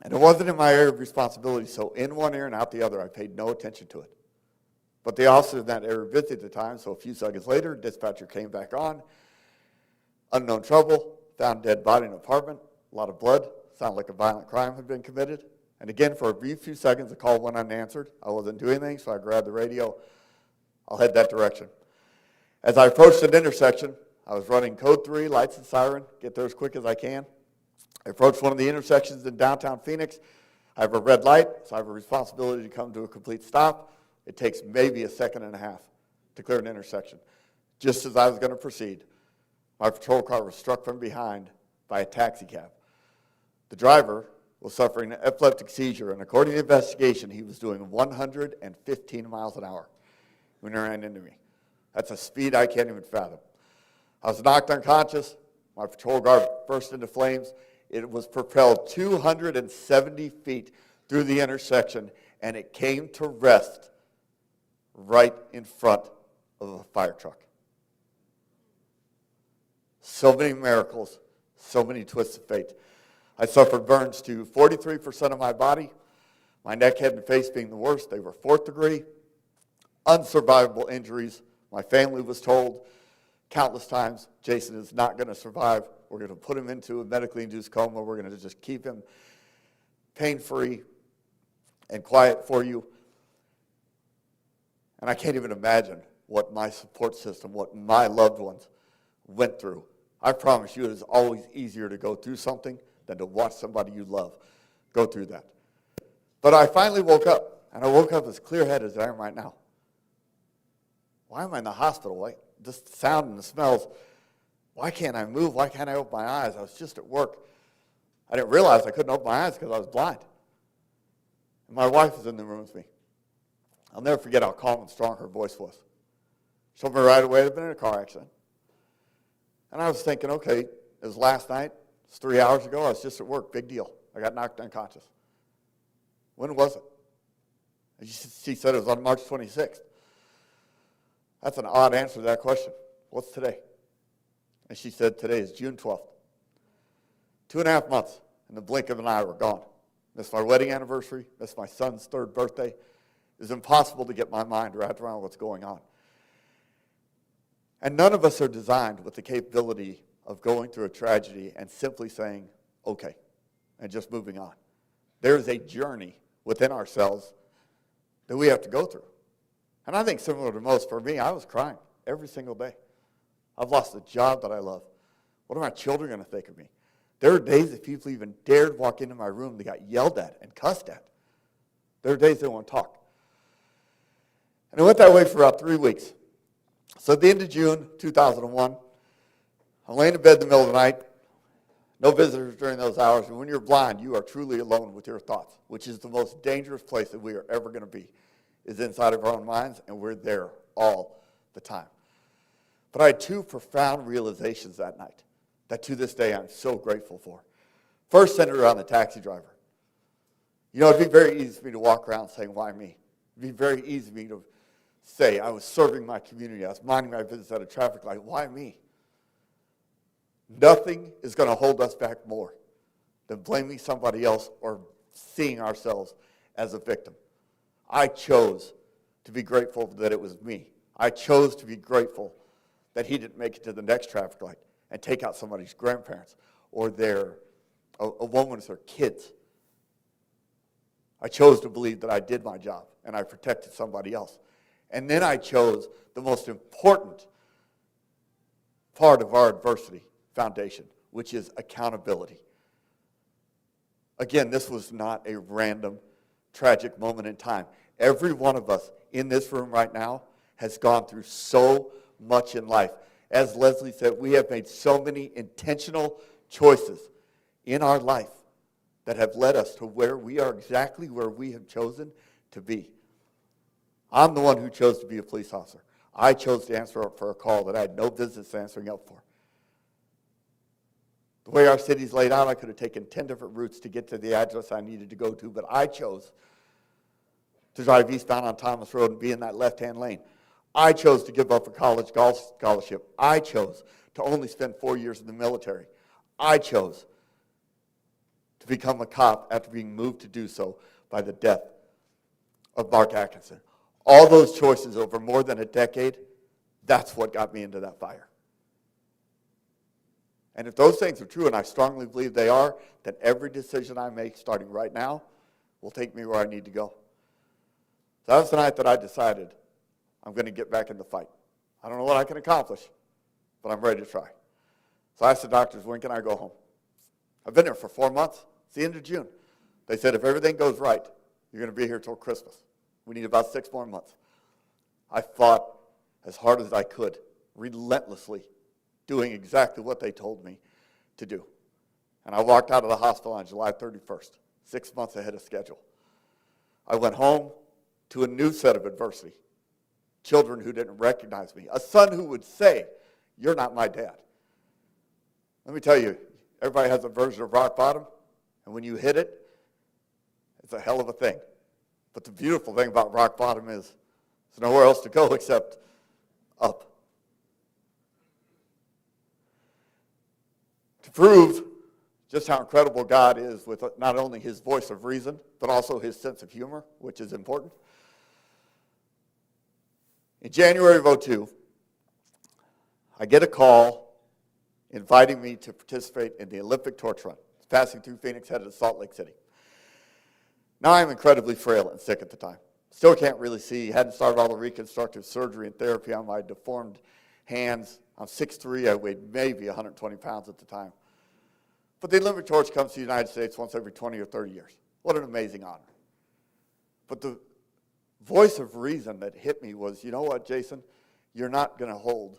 And it wasn't in my area of responsibility, so in one ear and out the other, I paid no attention to it. But the officer in that area was busy at the time, so a few seconds later, dispatcher came back on. Unknown trouble, found dead body in an apartment, a lot of blood, sounded like a violent crime had been committed. And again, for a brief few seconds, the call went unanswered. I wasn't doing anything, so I grabbed the radio. I'll head that direction. As I approached an intersection, I was running code 3, lights and siren, get there as quick as I can. I approached one of the intersections in downtown Phoenix. I have a red light, so I have a responsibility to come to a complete stop. It takes maybe a second and a half to clear an intersection. Just as I was going to proceed, my patrol car was struck from behind by a taxi cab. The driver was suffering an epileptic seizure, and according to the investigation, he was doing 115 miles an hour when he ran into me. That's a speed I can't even fathom. I was knocked unconscious. My patrol car burst into flames. It was propelled 270 feet through the intersection, and it came to rest right in front of a fire truck. So many miracles, so many twists of fate. I suffered burns to 43% of my body, my neck, head, and face being the worst. They were 4th degree, unsurvivable injuries. My family was told countless times, Jason is not going to survive. We're going to put him into a medically induced coma. We're going to just keep him pain-free and quiet for you. And I can't even imagine what my support system, what my loved ones went through. I promise you it is always easier to go through something than to watch somebody you love go through that. But I finally woke up, and I woke up as clear-headed as I am right now. Why am I in the hospital? Why? Just the sound and the smells. Why can't I move? Why can't I open my eyes? I was just at work. I didn't realize I couldn't open my eyes because I was blind. And my wife was in the room with me. I'll never forget how calm and strong her voice was. She told me right away I'd been in a car accident. And I was thinking, okay, it was last night. It's 3 hours ago. I was just at work. Big deal. I got knocked unconscious. When was it? She said it was on March 26th. That's an odd answer to that question. What's today? And she said, today is June 12th. 2.5 months, in the blink of an eye, we're gone. Missed my wedding anniversary, missed my son's 3rd birthday. It was impossible to get my mind wrapped around what's going on. And none of us are designed with the capability of going through a tragedy and simply saying, okay, and just moving on. There's a journey within ourselves that we have to go through. And I think similar to most, for me, I was crying every single day. I've lost a job that I love. What are my children going to think of me? There are days that people even dared walk into my room, they got yelled at and cussed at. There are days they won't talk. And it went that way for about 3 weeks. So at the end of June 2001, I'm laying in bed in the middle of the night, no visitors during those hours, and when you're blind, you are truly alone with your thoughts, which is the most dangerous place that we are ever going to be, is inside of our own minds, and we're there all the time. But I had 2 profound realizations that night that to this day I'm so grateful for. First, centered around the taxi driver. You know, it'd be very easy for me to walk around saying, why me? It'd be very easy for me to say, I was serving my community, I was minding my business at a traffic light, why me? Nothing is going to hold us back more than blaming somebody else or seeing ourselves as a victim. I chose to be grateful that it was me. I chose to be grateful that he didn't make it to the next traffic light and take out somebody's grandparents or a woman with her kids. I chose to believe that I did my job and I protected somebody else. And then I chose the most important part of our adversity foundation, which is accountability. Again, this was not a random, tragic moment in time. Every one of us in this room right now has gone through so much in life. As Leslie said, we have made so many intentional choices in our life that have led us to where we are exactly where we have chosen to be. I'm the one who chose to be a police officer. I chose to answer up for a call that I had no business answering up for. The way our city's laid out, I could have taken 10 different routes to get to the address I needed to go to, but I chose to drive eastbound on Thomas Road and be in that left-hand lane. I chose to give up a college golf scholarship. I chose to only spend 4 years in the military. I chose to become a cop after being moved to do so by the death of Mark Atkinson. All those choices over more than a decade, that's what got me into that fire. And if those things are true, and I strongly believe they are, then every decision I make starting right now will take me where I need to go. So that was the night that I decided I'm going to get back in the fight. I don't know what I can accomplish, but I'm ready to try. So I asked the doctors, when can I go home? I've been there for 4 months. It's the end of June. They said, if everything goes right, you're going to be here till Christmas. We need about 6 more months. I fought as hard as I could, relentlessly, doing exactly what they told me to do. And I walked out of the hospital on July 31st, 6 months ahead of schedule. I went home to a new set of adversity. Children who didn't recognize me. A son who would say, you're not my dad. Let me tell you, everybody has a version of rock bottom, and when you hit it, it's a hell of a thing. But the beautiful thing about rock bottom is there's nowhere else to go except up. To prove just how incredible God is with not only his voice of reason, but also his sense of humor, which is important. In January of 2002, I get a call inviting me to participate in the Olympic torch run. It's passing through Phoenix, headed to Salt Lake City. Now I'm incredibly frail and sick at the time. Still can't really see. Hadn't started all the reconstructive surgery and therapy on my deformed hands. I'm 6'3", I weighed maybe 120 pounds at the time. But the Olympic torch comes to the United States once every 20 or 30 years. What an amazing honor. But the voice of reason that hit me was, you know what, Jason? You're not going to hold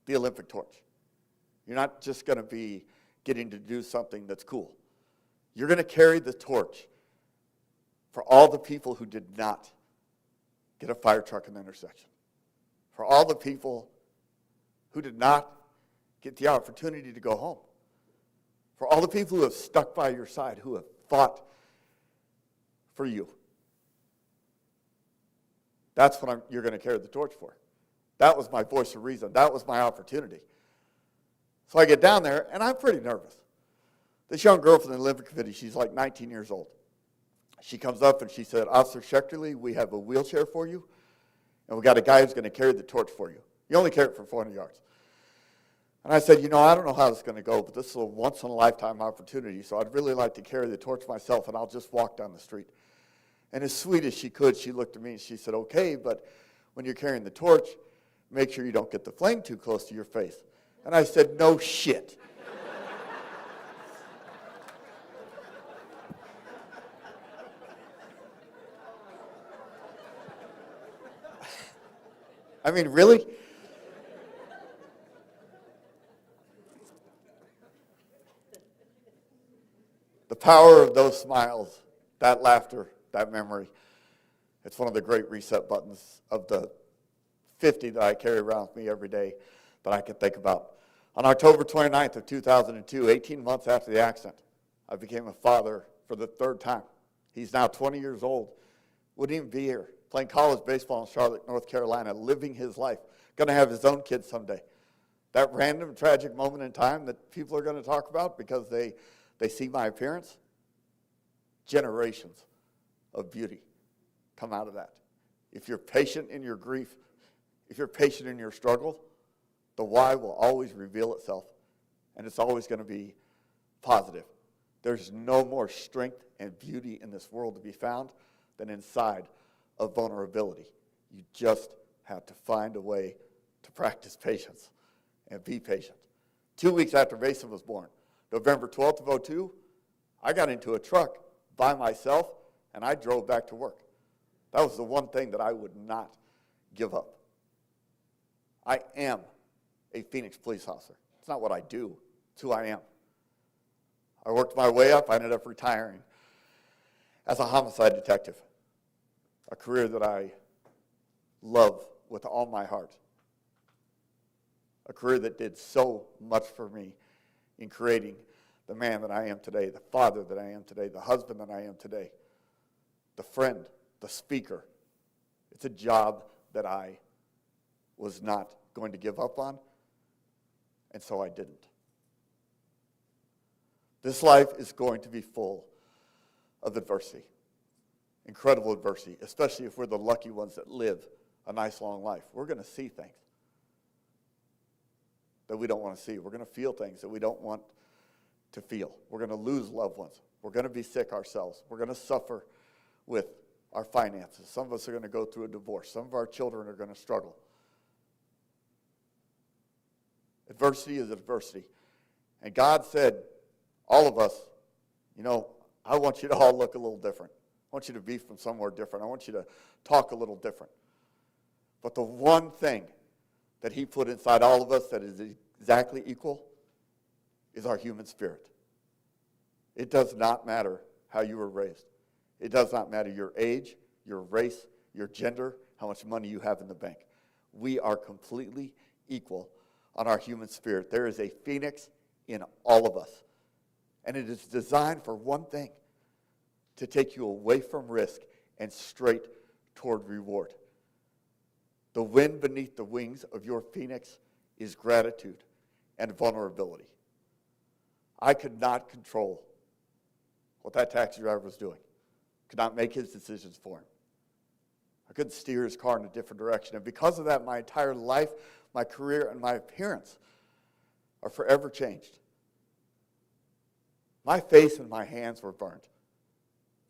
the Olympic torch. You're not just going to be getting to do something that's cool. You're going to carry the torch for all the people who did not get a fire truck in the intersection. For all the people who did not get the opportunity to go home. For all the people who have stuck by your side, who have fought for you. That's what you're going to carry the torch for. That was my voice of reason. That was my opportunity. So I get down there, and I'm pretty nervous. This young girl from the Olympic Committee, she's like 19 years old. She comes up and she said, Officer Schechterle, we have a wheelchair for you, and we got a guy who's going to carry the torch for you. You only carry it for 400 yards. And I said, I don't know how this is going to go, but this is a once-in-a-lifetime opportunity, so I'd really like to carry the torch myself, and I'll just walk down the street. And as sweet as she could, she looked at me and she said, okay, but when you're carrying the torch, make sure you don't get the flame too close to your face. And I said, no shit. I mean, really? The power of those smiles, that laughter, that memory. It's one of the great reset buttons of the 50 that I carry around with me every day that I can think about. On October 29th of 2002, 18 months after the accident, I became a father for the third time. He's now 20 years old. Wouldn't even be here, playing college baseball in Charlotte, North Carolina, living his life. Going to have his own kids someday. That random tragic moment in time that people are going to talk about because they see my appearance, generations of beauty come out of that. If you're patient in your grief, if you're patient in your struggle, the why will always reveal itself, and it's always going to be positive. There's no more strength and beauty in this world to be found than inside of vulnerability. You just have to find a way to practice patience and be patient. 2 weeks after Mason was born, November 12th of 2002, I got into a truck by myself, and I drove back to work. That was the one thing that I would not give up. I am a Phoenix police officer. It's not what I do, it's who I am. I worked my way up. I ended up retiring as a homicide detective, a career that I love with all my heart, a career that did so much for me in creating the man that I am today, the father that I am today, the husband that I am today, the friend, the speaker. It's a job that I was not going to give up on, and so I didn't. This life is going to be full of adversity, incredible adversity, especially if we're the lucky ones that live a nice long life. We're going to see things that we don't want to see. We're going to feel things that we don't want to feel. We're going to lose loved ones. We're going to be sick ourselves. We're going to suffer with our finances. Some of us are going to go through a divorce. Some of our children are going to struggle. Adversity is adversity. And God said, all of us, I want you to all look a little different. I want you to be from somewhere different. I want you to talk a little different. But the one thing that he put inside all of us that is exactly equal is our human spirit. It does not matter how you were raised. It does not matter your age, your race, your gender, how much money you have in the bank. We are completely equal on our human spirit. There is a phoenix in all of us. And it is designed for one thing, to take you away from risk and straight toward reward. The wind beneath the wings of your phoenix is gratitude and vulnerability. I could not control what that taxi driver was doing. Could not make his decisions for him. I couldn't steer his car in a different direction. And because of that, my entire life, my career, and my appearance are forever changed. My face and my hands were burned.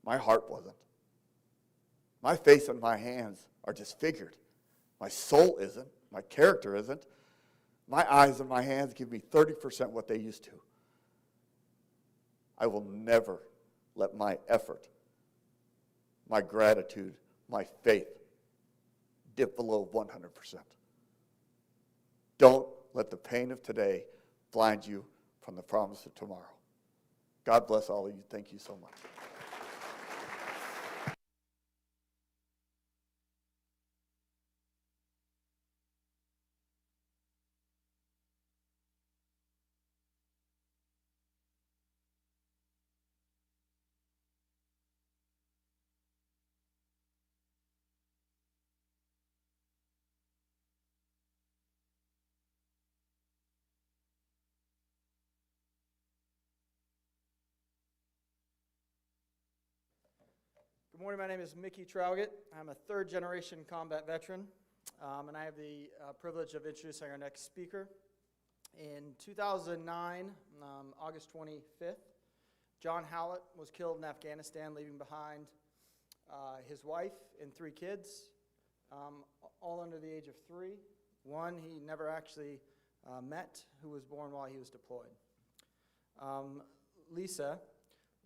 My heart wasn't. My face and my hands are disfigured. My soul isn't. My character isn't. My eyes and my hands give me 30% what they used to. I will never let my effort, my gratitude, my faith dip below 100%. Don't let the pain of today blind you from the promise of tomorrow. God bless all of you. Thank you so much. Good morning, my name is Mickey Traugott. I'm a third-generation combat veteran, and I have the privilege of introducing our next speaker. In 2009, August 25th, John Hallett was killed in Afghanistan, leaving behind his wife and 3 kids, all under the age of 3. One he never actually met, who was born while he was deployed. Lisa,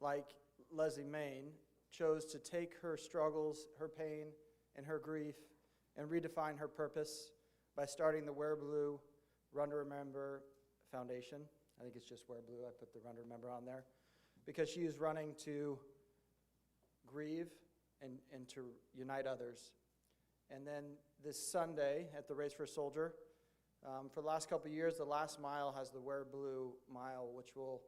like Leslie Main, chose to take her struggles, her pain, and her grief and redefine her purpose by starting the Wear Blue Run to Remember Foundation. I think it's just Wear Blue. I put the Run to Remember on there because she is running to grieve and to unite others. And then this Sunday at the Race for a Soldier, for the last couple of years, the last mile has the Wear Blue Mile, which will,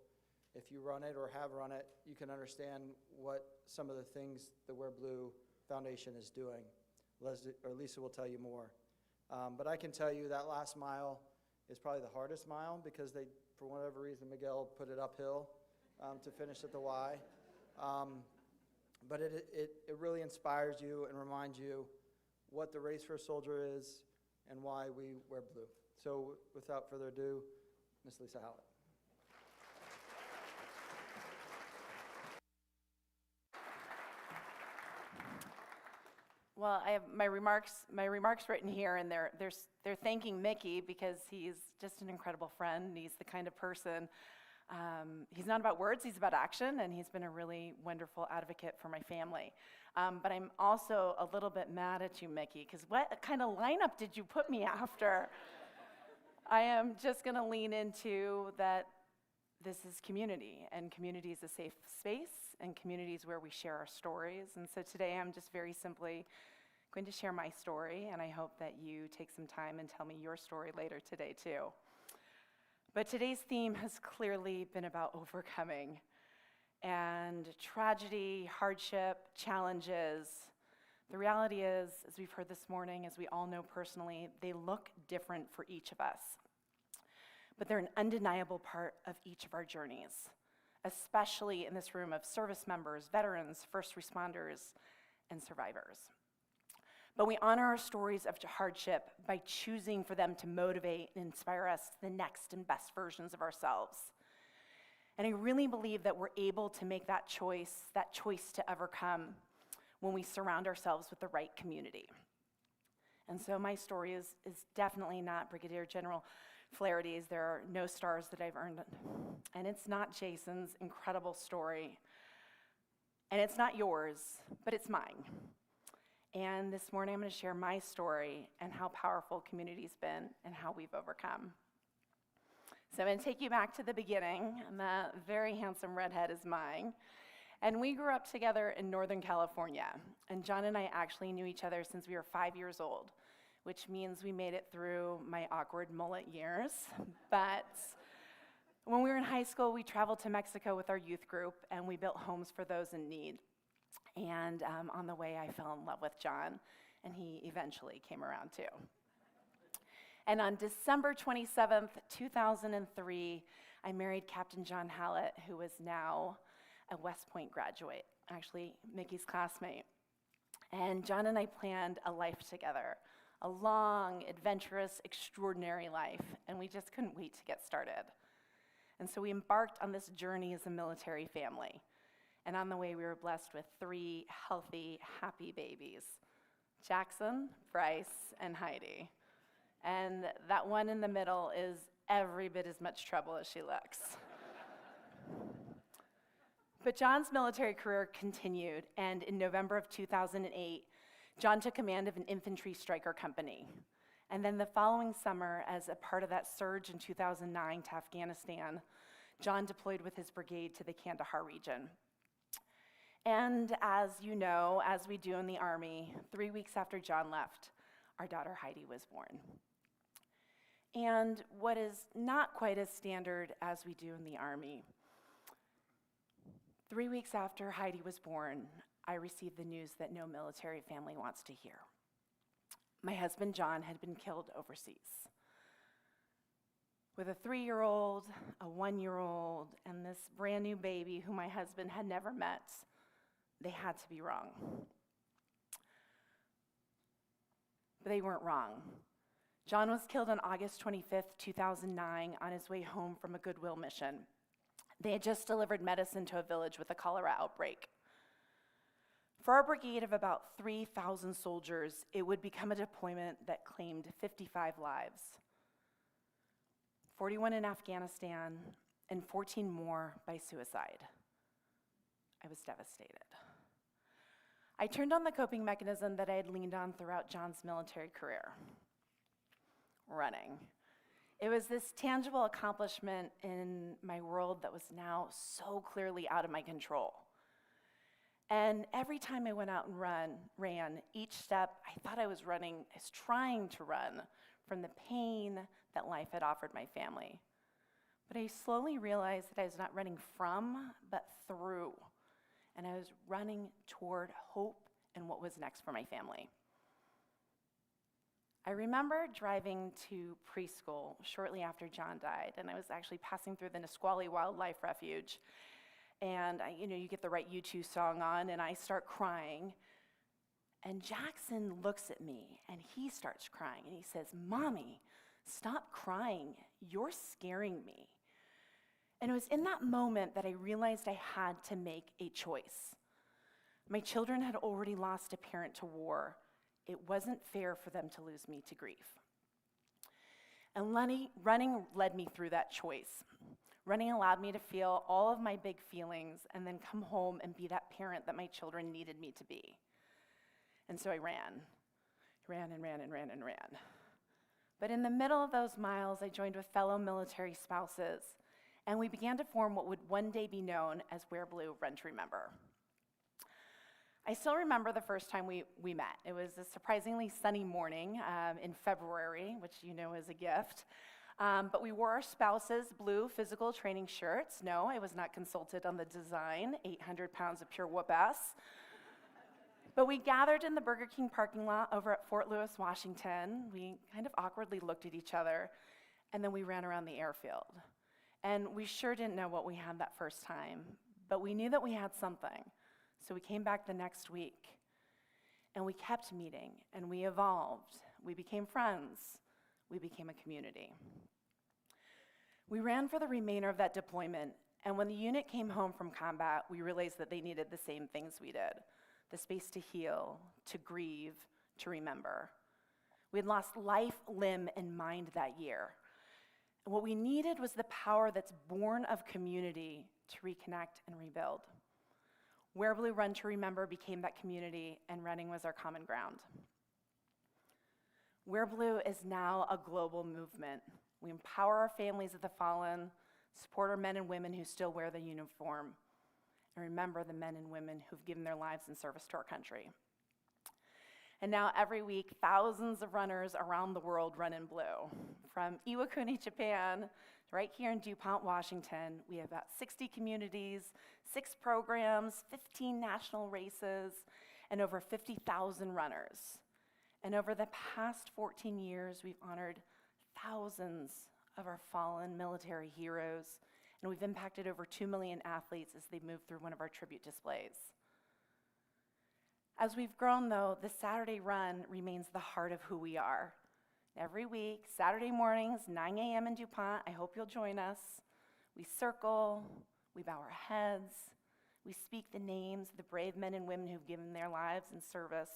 if you run it or have run it, you can understand what some of the things the Wear Blue Foundation is doing. Lisa will tell you more. But I can tell you that last mile is probably the hardest mile because they, for whatever reason, Miguel put it uphill to finish at the Y. But it really inspires you and reminds you what the Race for a Soldier is and why we wear blue. So without further ado, Miss Lisa Hallett. Well, I have my remarks written here, and they're thanking Mickey because he's just an incredible friend. He's the kind of person, he's not about words, he's about action, and he's been a really wonderful advocate for my family. But I'm also a little bit mad at you, Mickey, because what kind of lineup did you put me after? I am just going to lean into that this is community, and community is a safe space, and community is where we share our stories. And so today I'm just very simply going to share my story, and I hope that you take some time and tell me your story later today too. But today's theme has clearly been about overcoming, and tragedy, hardship, challenges. The reality is, as we've heard this morning, as we all know personally, they look different for each of us. But they're an undeniable part of each of our journeys, especially in this room of service members, veterans, first responders, and survivors. But we honor our stories of hardship by choosing for them to motivate and inspire us to the next and best versions of ourselves. And I really believe that we're able to make that choice to overcome, when we surround ourselves with the right community. And so my story is definitely not Brigadier General Flaherty's. There are no stars that I've earned. And it's not Jason's incredible story. And it's not yours, but it's mine. And this morning I'm going to share my story and how powerful community's been and how we've overcome. So I'm going to take you back to the beginning, and that very handsome redhead is mine. And we grew up together in Northern California. And John and I actually knew each other since we were 5 years old, which means we made it through my awkward mullet years. But when we were in high school, we traveled to Mexico with our youth group, and we built homes for those in need. And on the way, I fell in love with John, and he eventually came around too. And on December 27th, 2003, I married Captain John Hallett, who is now a West Point graduate, actually Mickey's classmate. And John and I planned a life together, a long, adventurous, extraordinary life, and we just couldn't wait to get started. And so we embarked on this journey as a military family. And on the way, we were blessed with 3 healthy, happy babies, Jackson, Bryce, and Heidi. And that one in the middle is every bit as much trouble as she looks. But John's military career continued, and in November of 2008, John took command of an infantry striker company. And then the following summer, as a part of that surge in 2009 to Afghanistan, John deployed with his brigade to the Kandahar region. And as you know, as we do in the Army, 3 weeks after John left, our daughter Heidi was born. And what is not quite as standard as we do in the Army, 3 weeks after Heidi was born, I received the news that no military family wants to hear. My husband, John, had been killed overseas with a 3-year-old, a 1-year-old, and this brand new baby who my husband had never met, they had to be wrong. But they weren't wrong. John was killed on August 25th, 2009, on his way home from a Goodwill mission. They had just delivered medicine to a village with a cholera outbreak. For our brigade of about 3,000 soldiers, it would become a deployment that claimed 55 lives. 41 in Afghanistan, and 14 more by suicide. I was devastated. I turned on the coping mechanism that I had leaned on throughout John's military career: running. It was this tangible accomplishment in my world that was now so clearly out of my control. And every time I went out and ran, each step I thought I was trying to run from the pain that life had offered my family. But I slowly realized that I was not running from, but through. And I was running toward hope and what was next for my family. I remember driving to preschool shortly after John died, and I was actually passing through the Nisqually Wildlife Refuge. And you get the right U2 song on, and I start crying. And Jackson looks at me, and he starts crying, and he says, "Mommy, stop crying. You're scaring me." And it was in that moment that I realized I had to make a choice. My children had already lost a parent to war. It wasn't fair for them to lose me to grief. And running led me through that choice. Running allowed me to feel all of my big feelings and then come home and be that parent that my children needed me to be. And so I ran and ran. But in the middle of those miles, I joined with fellow military spouses, and we began to form what would one day be known as Wear Blue, Run to Remember. I still remember the first time we met. It was a surprisingly sunny morning in February, which you know is a gift. But we wore our spouses' blue physical training shirts. No, I was not consulted on the design, 800 pounds of pure whoop-ass. But we gathered in the Burger King parking lot over at Fort Lewis, Washington. We kind of awkwardly looked at each other, and then we ran around the airfield. And we sure didn't know what we had that first time, but we knew that we had something. So we came back the next week, and we kept meeting, and we evolved. We became friends. We became a community. We ran for the remainder of that deployment, and when the unit came home from combat, we realized that they needed the same things we did: the space to heal, to grieve, to remember. We had lost life, limb, and mind that year. And what we needed was the power that's born of community to reconnect and rebuild. Wear Blue, Run to Remember became that community, and running was our common ground. Wear Blue is now a global movement. We empower our families of the fallen, support our men and women who still wear the uniform, and remember the men and women who've given their lives in service to our country. And now every week, thousands of runners around the world run in blue. From Iwakuni, Japan, right here in DuPont, Washington, we have about 60 communities, 6 programs, 15 national races, and over 50,000 runners. And over the past 14 years, we've honored thousands of our fallen military heroes, and we've impacted over 2 million athletes as they move through one of our tribute displays. As we've grown, though, the Saturday Run remains the heart of who we are. Every week, Saturday mornings, 9 a.m. in DuPont, I hope you'll join us. We circle, we bow our heads, we speak the names of the brave men and women who've given their lives in service,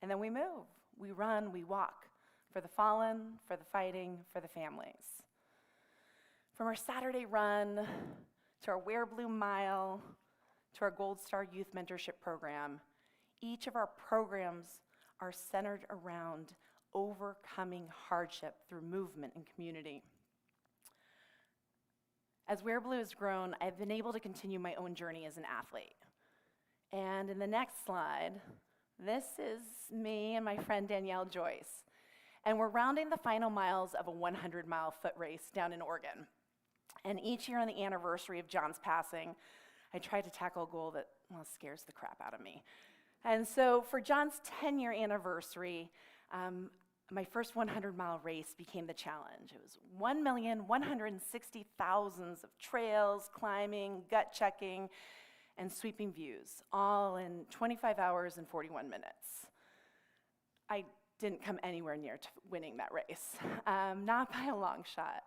and then we move, we run, we walk, for the fallen, for the fighting, for the families. From our Saturday Run, to our Wear Blue Mile, to our Gold Star Youth Mentorship Program, each of our programs are centered around overcoming hardship through movement and community. As Wear Blue has grown, I've been able to continue my own journey as an athlete. And in the next slide, this is me and my friend Danielle Joyce. And we're rounding the final miles of a 100-mile foot race down in Oregon. And each year on the anniversary of John's passing, I try to tackle a goal that, well, scares the crap out of me. And so for John's 10-year anniversary, my first 100-mile race became the challenge. It was 1,160,000 of trails, climbing, gut checking, and sweeping views, all in 25 hours and 41 minutes. I didn't come anywhere near to winning that race, not by a long shot.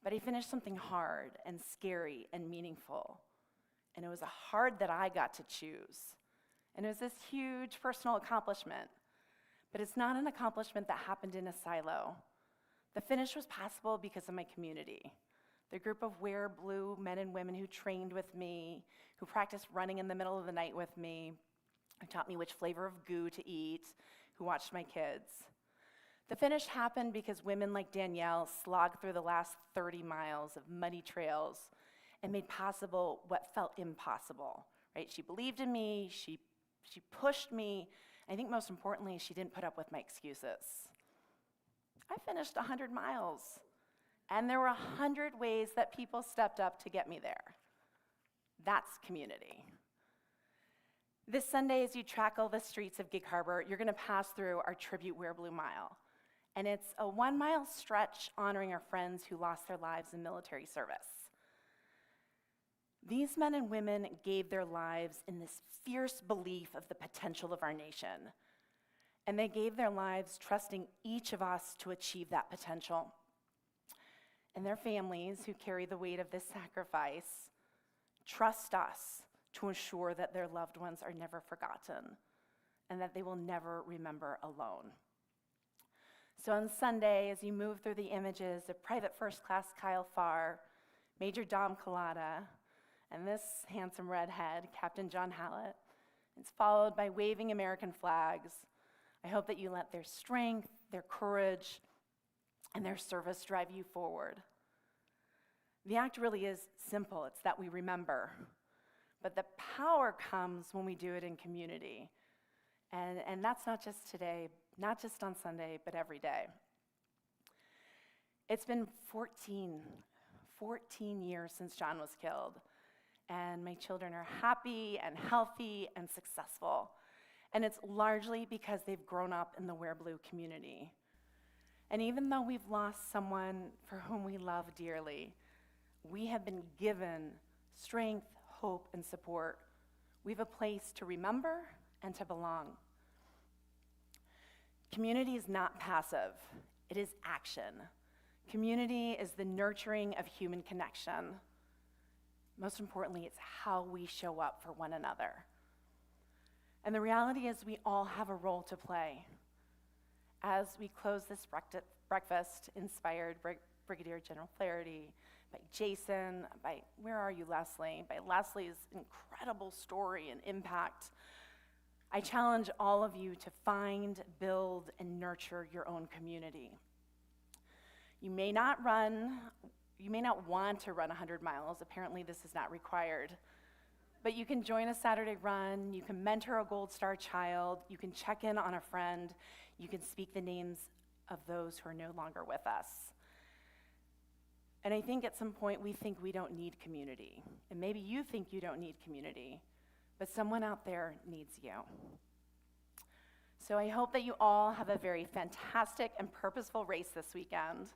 But I finished something hard and scary and meaningful. And it was a hard that I got to choose. And it was this huge personal accomplishment. But it's not an accomplishment that happened in a silo. The finish was possible because of my community. The group of Wear Blue men and women who trained with me, who practiced running in the middle of the night with me, who taught me which flavor of goo to eat, who watched my kids. The finish happened because women like Danielle slogged through the last 30 miles of muddy trails and made possible what felt impossible, right? She believed in me, she pushed me. I think most importantly, she didn't put up with my excuses. I finished 100 miles, and there were 100 ways that people stepped up to get me there. That's community. This Sunday, as you trackle the streets of Gig Harbor, you're gonna pass through our Tribute Wear Blue Mile. And it's a 1-mile stretch honoring our friends who lost their lives in military service. These men and women gave their lives in this fierce belief of the potential of our nation. And they gave their lives trusting each of us to achieve that potential. And their families, who carry the weight of this sacrifice, trust us to ensure that their loved ones are never forgotten and that they will never remember alone. So on Sunday, as you move through the images of Private First Class Kyle Farr, Major Dom Collada, and this handsome redhead, Captain John Hallett, it's followed by waving American flags. I hope that you let their strength, their courage, and their service drive you forward. The act really is simple. It's that we remember. But the power comes when we do it in community. And that's not just today, not just on Sunday, but every day. It's been 14 years since John was killed. And my children are happy and healthy and successful. And it's largely because they've grown up in the Wear Blue community. And even though we've lost someone for whom we love dearly, we have been given strength, hope, and support. We have a place to remember and to belong. Community is not passive, it is action. Community is the nurturing of human connection. Most importantly, it's how we show up for one another. And the reality is we all have a role to play. As we close this breakfast inspired by Brigadier General Flaherty, by Jason, by where are you, Leslie? By Leslie's incredible story and impact, I challenge all of you to find, build, and nurture your own community. You may not want to run 100 miles. Apparently this is not required. But you can join a Saturday run, you can mentor a Gold Star child, you can check in on a friend, you can speak the names of those who are no longer with us. And I think at some point we think we don't need community. And maybe you think you don't need community, but someone out there needs you. So I hope that you all have a very fantastic and purposeful race this weekend.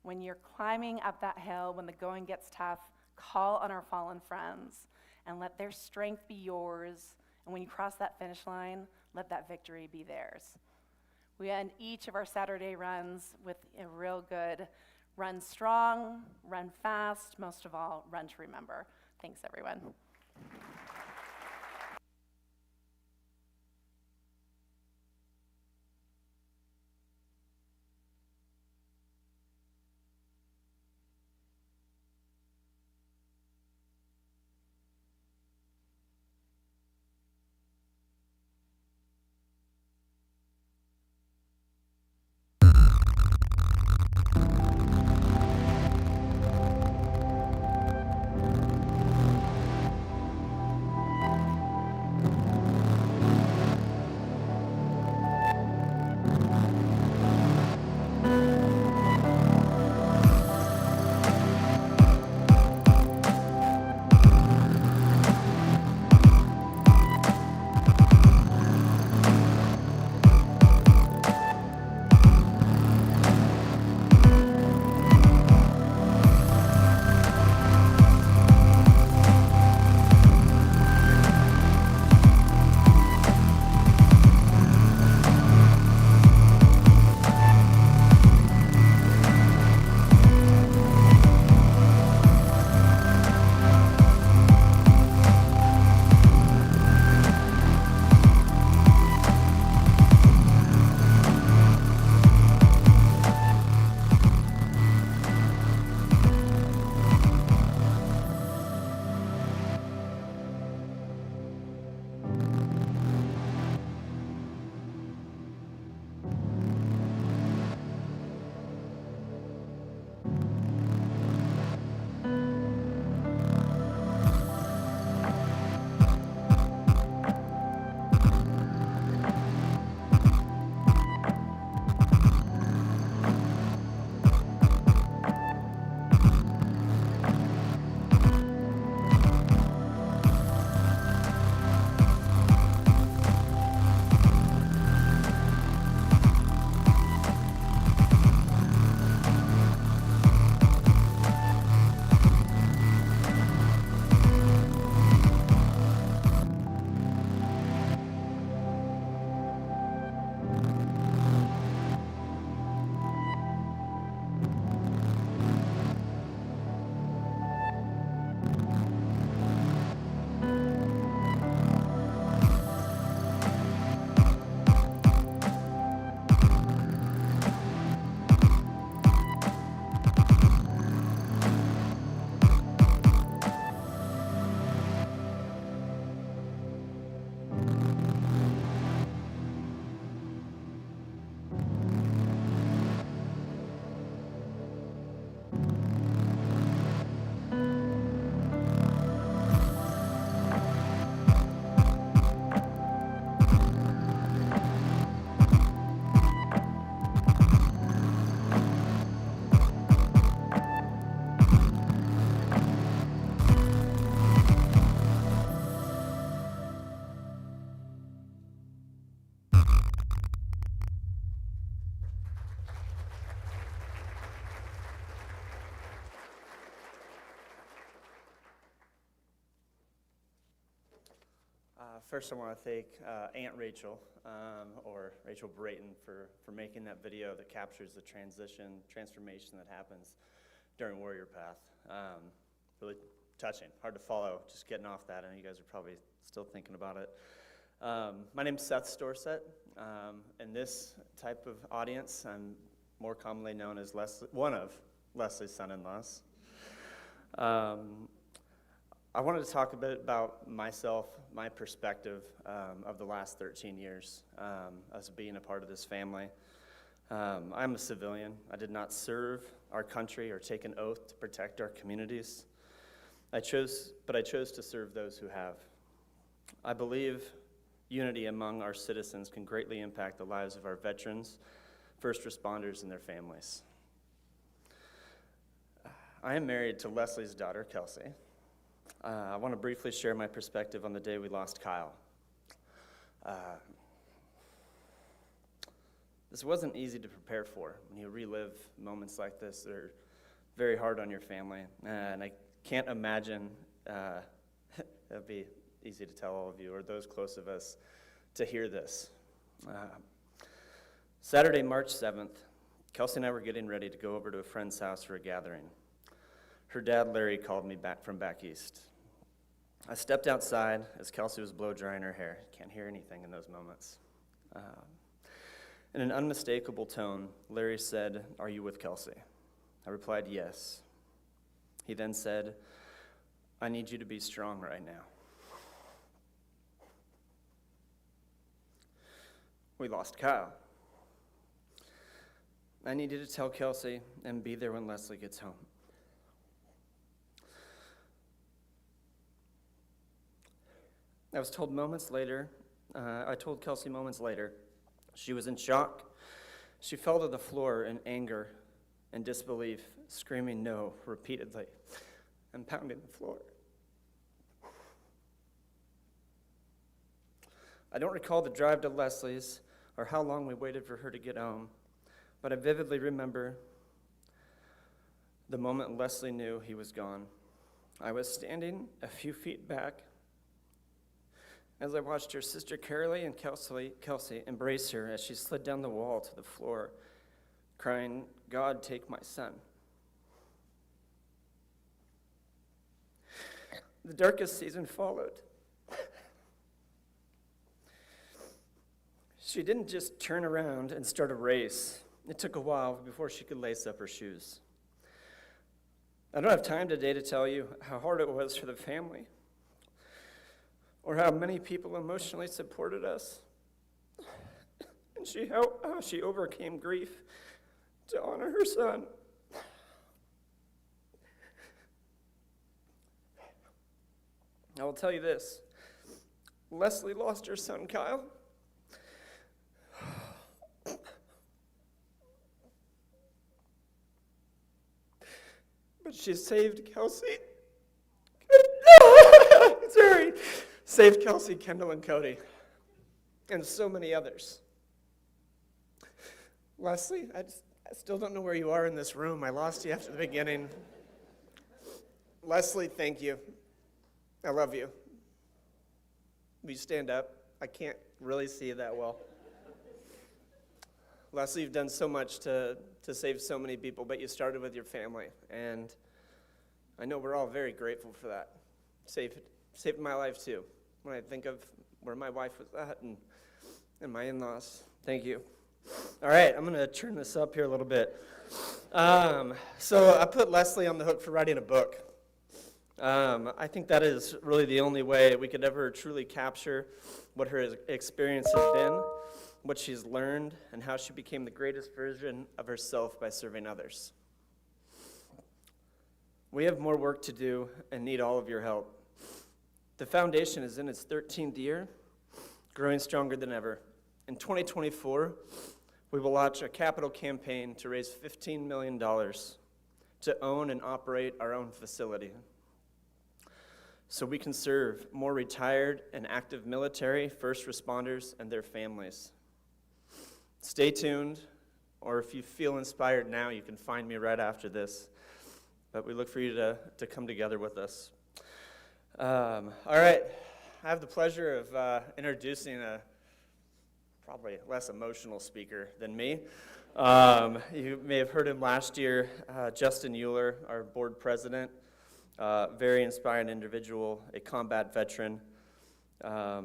When you're climbing up that hill, when the going gets tough, call on our fallen friends and let their strength be yours. And when you cross that finish line, let that victory be theirs. We end each of our Saturday runs with a real good run strong, run fast, most of all, run to remember. Thanks, everyone. First, I want to thank Aunt Rachel, or Rachel Brayton, for making that video that captures the transformation that happens during Warrior Path. Really touching, hard to follow, just getting off that. I know you guys are probably still thinking about it. My name's Seth Storsett. In this type of audience, I'm more commonly known as one of Leslie's son-in-laws. I wanted to talk a bit about myself, my perspective of the last 13 years as being a part of this family. I'm a civilian. I did not serve our country or take an oath to protect our communities. I chose to serve those who have. I believe unity among our citizens can greatly impact the lives of our veterans, first responders, and their families. I am married to Leslie's daughter, Kelsey. I want to briefly share my perspective on the day we lost Kyle. This wasn't easy to prepare for. When you relive moments like this, they're very hard on your family. And I can't imagine, it'd be easy to tell all of you, or those close of us, to hear this. Saturday, March 7th, Kelsey and I were getting ready to go over to a friend's house for a gathering. Her dad, Larry, called me back from back east. I stepped outside as Kelsey was blow-drying her hair. Can't hear anything in those moments. In an unmistakable tone, Larry said, "Are you with Kelsey?" I replied, "Yes." He then said, "I need you to be strong right now." We lost Kyle. I need you to tell Kelsey and be there when Leslie gets home. I told Kelsey moments later. She was in shock. She fell to the floor in anger and disbelief, screaming no repeatedly and pounding the floor. I don't recall the drive to Leslie's or how long we waited for her to get home, but I vividly remember the moment Leslie knew he was gone. I was standing a few feet back as I watched her sister Carolee and Kelsey embrace her as she slid down the wall to the floor, crying, "God, take my son." The darkest season followed. She didn't just turn around and start a race. It took a while before she could lace up her shoes. I don't have time today to tell you how hard it was for the family, or how many people emotionally supported us, and how she overcame grief to honor her son. I will tell you this, Leslie lost her son, Kyle. But she saved Kelsey. Sorry. Saved Kelsey, Kendall, and Cody, and so many others. Leslie, I still don't know where you are in this room. I lost you after the beginning. Leslie, thank you. I love you. Will you stand up? I can't really see you that well. Leslie, you've done so much to save so many people, but you started with your family, and I know we're all very grateful for that. Saved my life too. When I think of where my wife was at and my in-laws. Thank you. All right, I'm going to turn this up here a little bit. So I put Leslie on the hook for writing a book. I think that is really the only way we could ever truly capture what her experience has been, what she's learned, and how she became the greatest version of herself by serving others. We have more work to do and need all of your help. The foundation is in its 13th year, growing stronger than ever. In 2024, we will launch a capital campaign to raise $15 million to own and operate our own facility, so we can serve more retired and active military, first responders, and their families. Stay tuned, or if you feel inspired now, you can find me right after this. But we look for you to come together with us. All right, I have the pleasure of introducing a probably less emotional speaker than me. You may have heard him last year, Justin Euler, our board president, very inspiring individual, a combat veteran. I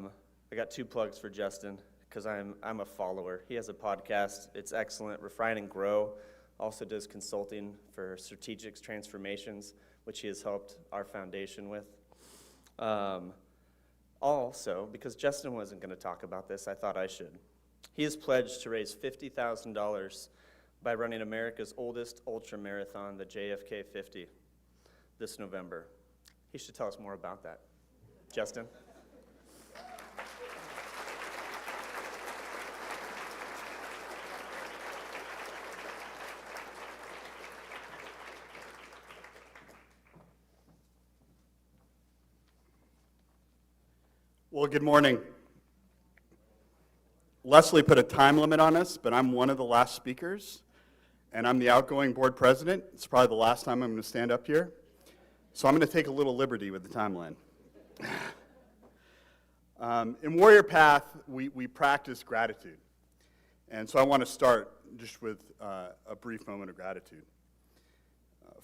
got 2 plugs for Justin because I'm a follower. He has a podcast. It's excellent, Refine and Grow. Also does consulting for strategic transformations, which he has helped our foundation with. Also, because Justin wasn't going to talk about this, I thought I should. He has pledged to raise $50,000 by running America's oldest ultra marathon, the JFK 50, this November. He should tell us more about that. Justin? Well, good morning. Leslie put a time limit on us, but I'm one of the last speakers, and I'm the outgoing board president. It's probably the last time I'm going to stand up here, so I'm going to take a little liberty with the timeline. In Warrior Path, we practice gratitude, and so I want to start just with a brief moment of gratitude.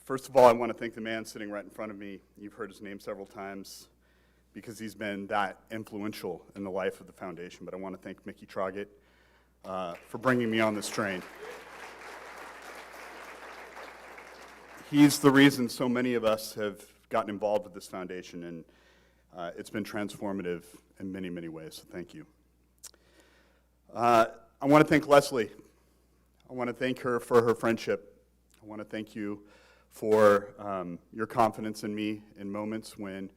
First of all, I want to thank the man sitting right in front of me. You've heard his name several times, because he's been that influential in the life of the foundation. But I want to thank Mickey Troggett for bringing me on this train. He's the reason so many of us have gotten involved with this foundation, and it's been transformative in many, many ways, so thank you. I want to thank Leslie. I want to thank her for her friendship. I want to thank you for your confidence in me in moments when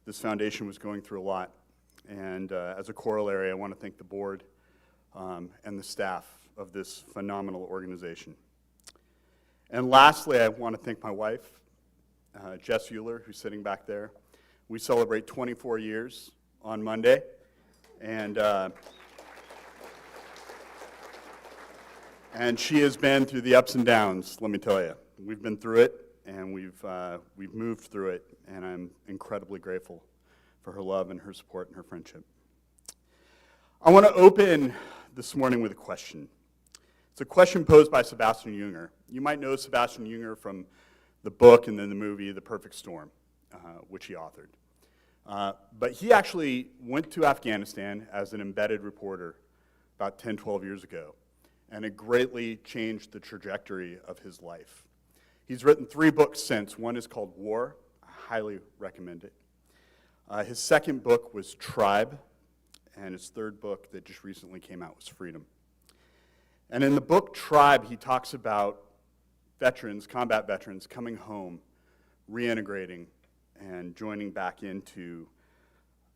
this foundation was going through a lot. And as a corollary, I want to thank the board and the staff of this phenomenal organization. And lastly, I want to thank my wife, Jess Euler, who's sitting back there. We celebrate 24 years on Monday. And she has been through the ups and downs, let me tell you. We've been through it. And we've moved through it, and I'm incredibly grateful for her love and her support and her friendship. I want to open this morning with a question. It's a question posed by Sebastian Junger. You might know Sebastian Junger from the book and then the movie The Perfect Storm, which he authored. But he actually went to Afghanistan as an embedded reporter about 10, 12 years ago, and it greatly changed the trajectory of his life. He's written 3 books since. One is called War. I highly recommend it. His second book was Tribe, and his third book that just recently came out was Freedom. And in the book Tribe, he talks about veterans, combat veterans, coming home, reintegrating, and joining back into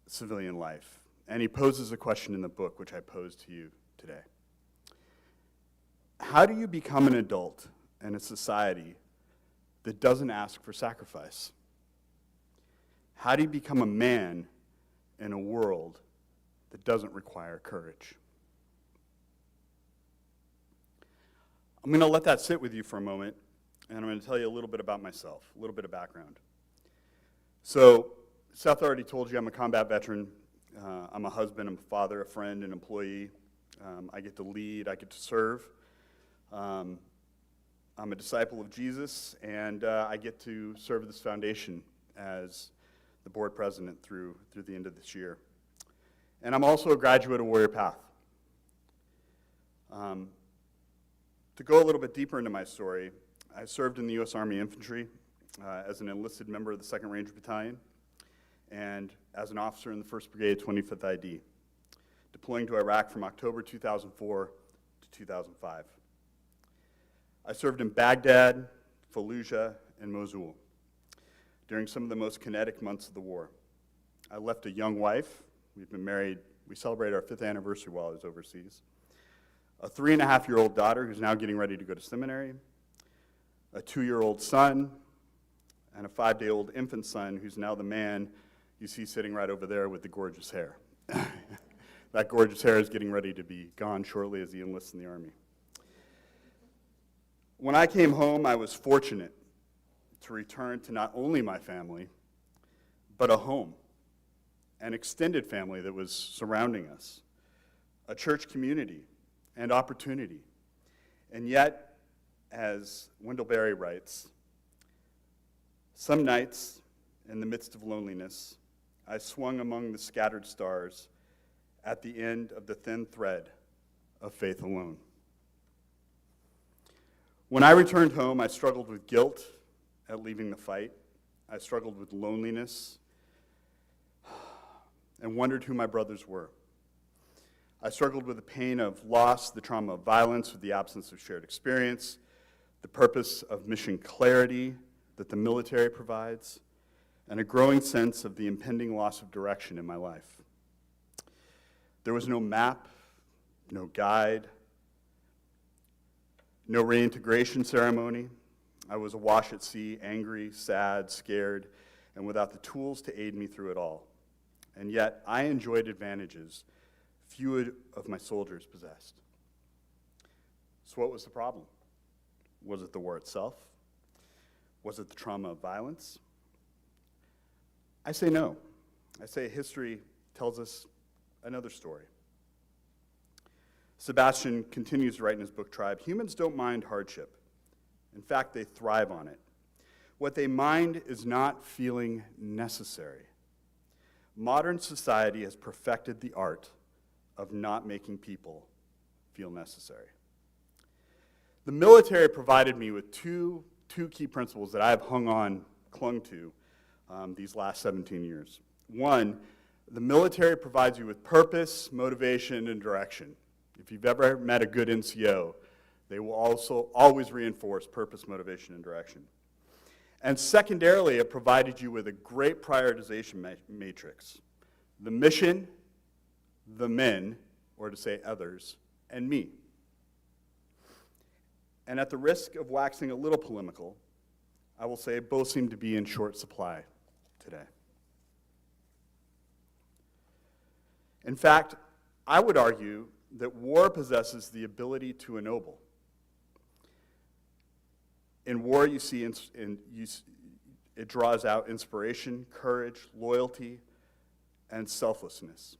civilian life. And he poses a question in the book, which I pose to you today. How do you become an adult in a society that doesn't ask for sacrifice? How do you become a man in a world that doesn't require courage? I'm going to let that sit with you for a moment, and I'm going to tell you a little bit about myself, a little bit of background. So, Seth already told you I'm a combat veteran. I'm a husband, I'm a father, a friend, an employee. I get to lead, I get to serve. I'm a disciple of Jesus, and I get to serve this foundation as the board president through the end of this year. And I'm also a graduate of Warrior Path. To go a little bit deeper into my story, I served in the U.S. Army Infantry as an enlisted member of the 2nd Ranger Battalion and as an officer in the 1st Brigade, 25th ID, deploying to Iraq from October 2004 to 2005. I served in Baghdad, Fallujah, and Mosul during some of the most kinetic months of the war. I left a young wife. We've been married. We celebrated our 5th anniversary while I was overseas. A 3.5-year-old daughter who's now getting ready to go to seminary, a 2-year-old son, and a 5-day-old infant son who's now the man you see sitting right over there with the gorgeous hair. That gorgeous hair is getting ready to be gone shortly as he enlists in the Army. When I came home, I was fortunate to return to not only my family, but a home an extended family that was surrounding us, a church community, and opportunity. And yet, as Wendell Berry writes, some nights, in the midst of loneliness, I swung among the scattered stars at the end of the thin thread of faith alone. When I returned home, I struggled with guilt at leaving the fight. I struggled with loneliness and wondered who my brothers were. I struggled with the pain of loss, the trauma of violence, with the absence of shared experience, the purpose of mission clarity that the military provides, and a growing sense of the impending loss of direction in my life. There was no map, no guide, no reintegration ceremony. I was awash at sea, angry, sad, scared, and without the tools to aid me through it all. And yet, I enjoyed advantages few of my soldiers possessed. So what was the problem? Was it the war itself? Was it the trauma of violence? I say no. I say history tells us another story. Sebastian continues to write in his book, Tribe, humans don't mind hardship. In fact, they thrive on it. What they mind is not feeling necessary. Modern society has perfected the art of not making people feel necessary. The military provided me with two key principles that I've clung to these last 17 years. One, the military provides you with purpose, motivation, and direction. If you've ever met a good NCO, they will also always reinforce purpose, motivation, and direction. And secondarily, it provided you with a great prioritization matrix. The mission, the men, or to say others, and me. And at the risk of waxing a little polemical, I will say both seem to be in short supply today. In fact, I would argue that war possesses the ability to ennoble. In war, you see it draws out inspiration, courage, loyalty, and selflessness.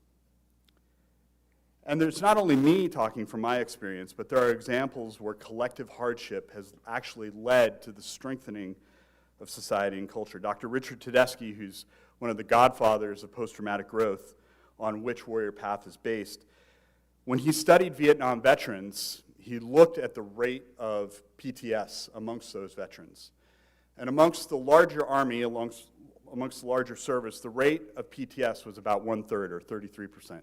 And there's not only me talking from my experience, but there are examples where collective hardship has actually led to the strengthening of society and culture. Dr. Richard Tedeschi, who's one of the godfathers of post-traumatic growth, on which Warrior Path is based, when he studied Vietnam veterans, he looked at the rate of PTS amongst those veterans. And amongst the larger army, amongst the larger service, the rate of PTS was about 1/3 or 33%,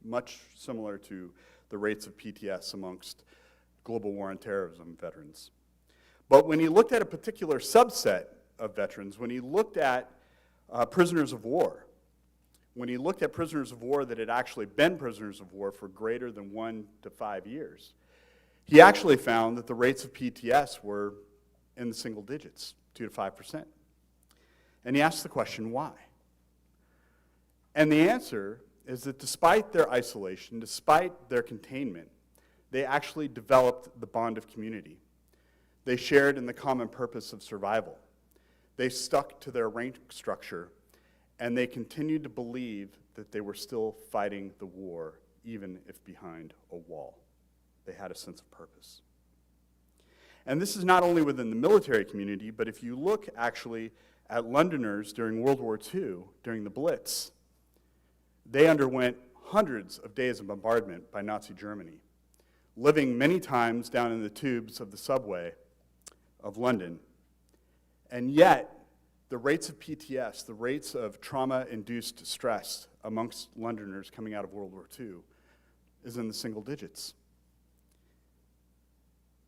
much similar to the rates of PTS amongst global war on terrorism veterans. But when he looked at a particular subset of veterans, when he looked at prisoners of war, that had actually been prisoners of war for greater than 1 to 5 years, he actually found that the rates of PTS were in the single digits, 2 to 5%. And he asked the question, why? And the answer is that despite their isolation, despite their containment, they actually developed the bond of community. They shared in the common purpose of survival. They stuck to their rank structure, and they continued to believe that they were still fighting the war, even if behind a wall. They had a sense of purpose. And this is not only within the military community, but if you look actually at Londoners during World War II, during the Blitz, they underwent hundreds of days of bombardment by Nazi Germany, living many times down in the tubes of the subway of London. And yet, the rates of PTS, the rates of trauma-induced stress amongst Londoners coming out of World War II is in the single digits.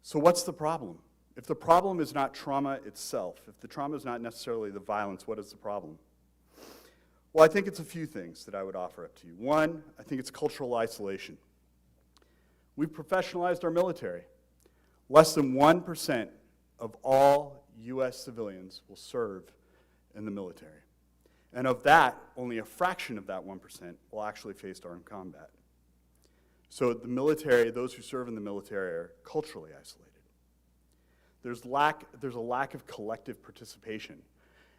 So what's the problem? If the problem is not trauma itself, if the trauma is not necessarily the violence, what is the problem? Well, I think it's a few things that I would offer up to you. One, I think it's cultural isolation. We've professionalized our military. Less than 1% of all U.S. civilians will serve in the military. And of that, only a fraction of that 1% will actually face armed combat. So the military, those who serve in the military are culturally isolated. There's a lack of collective participation.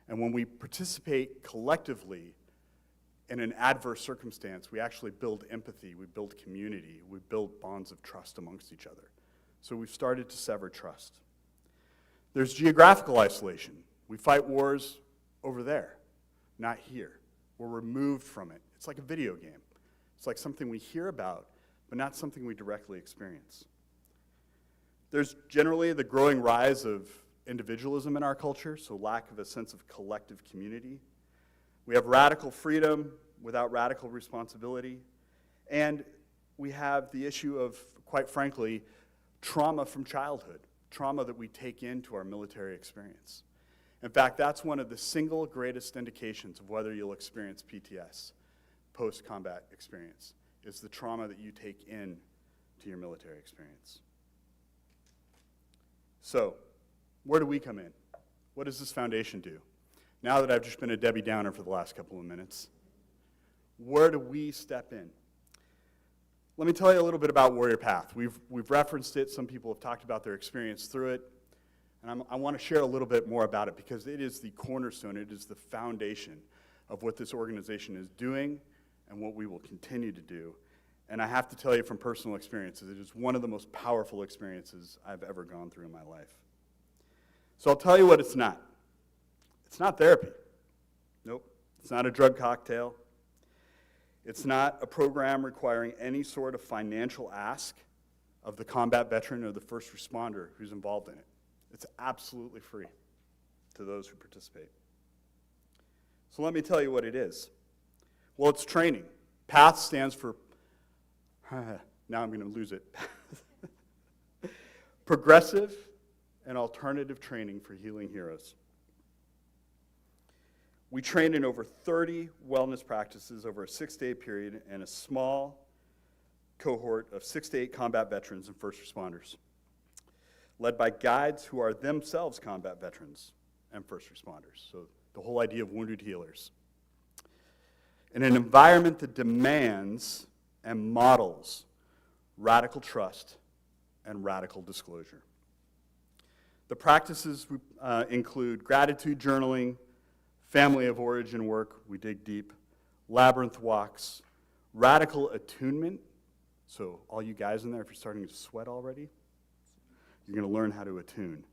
And when we participate collectively in an adverse circumstance, we actually build empathy, we build community, we build bonds of trust amongst each other. So we've started to sever trust. There's geographical isolation. We fight wars over there, not here. We're removed from it. It's like a video game. It's like something we hear about, but not something we directly experience. There's generally the growing rise of individualism in our culture, so lack of a sense of collective community. We have radical freedom without radical responsibility. And we have the issue of, quite frankly, trauma from childhood, trauma that we take into our military experience. In fact, that's one of the single greatest indications of whether you'll experience PTS, post-combat experience, is the trauma that you take in to your military experience. So, where do we come in? What does this foundation do? Now that I've just been a Debbie Downer for the last couple of minutes, where do we step in? Let me tell you a little bit about Warrior Path. We've referenced it. Some people have talked about their experience through it. And I want to share a little bit more about it because it is the cornerstone, it is the foundation of what this organization is doing and what we will continue to do. And I have to tell you from personal experiences, it is one of the most powerful experiences I've ever gone through in my life. So I'll tell you what it's not. It's not therapy. Nope. It's not a drug cocktail. It's not a program requiring any sort of financial ask of the combat veteran or the first responder who's involved in it. It's absolutely free to those who participate. So let me tell you what it is. Well, it's training. PATH stands for, now I'm going to lose it, Progressive and Alternative Training for Healing Heroes. We train in over 30 wellness practices over a 6-day period and a small cohort of 6 to 8 combat veterans and first responders, led by guides who are themselves combat veterans and first responders. So the whole idea of wounded healers. In an environment that demands and models radical trust and radical disclosure. The practices include gratitude journaling, family of origin work, we dig deep, labyrinth walks, radical attunement. So all you guys in there, if you're starting to sweat already, you're going to learn how to attune.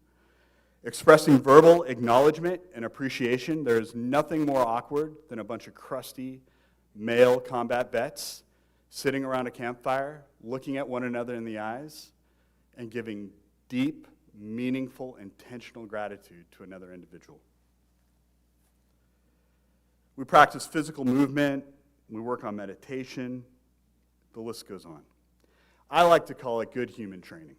Expressing verbal acknowledgement and appreciation. There is nothing more awkward than a bunch of crusty male combat vets sitting around a campfire, looking at one another in the eyes, and giving deep, meaningful, intentional gratitude to another individual. We practice physical movement, we work on meditation, the list goes on. I like to call it good human training.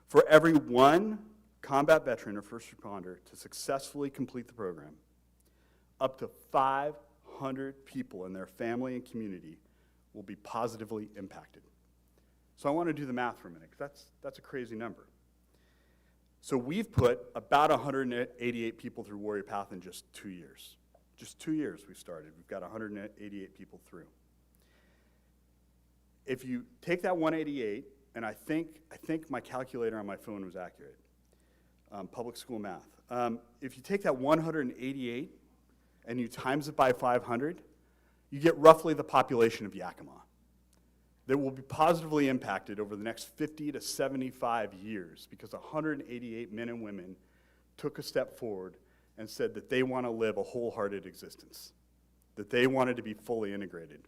For every one combat veteran or first responder to successfully complete the program, up to 500 people in their family and community will be positively impacted. So I want to do the math for a minute, because that's a crazy number. So we've put about 188 people through Warrior Path in just 2 years. Just 2 years we've started. We've got 188 people through. If you take that 188, and I think my calculator on my phone was accurate, public school math. If you take that 188 and you times it by 500, you get roughly the population of Yakima that will be positively impacted over the next 50 to 75 years because 188 men and women took a step forward and said that they want to live a wholehearted existence, that they wanted to be fully integrated,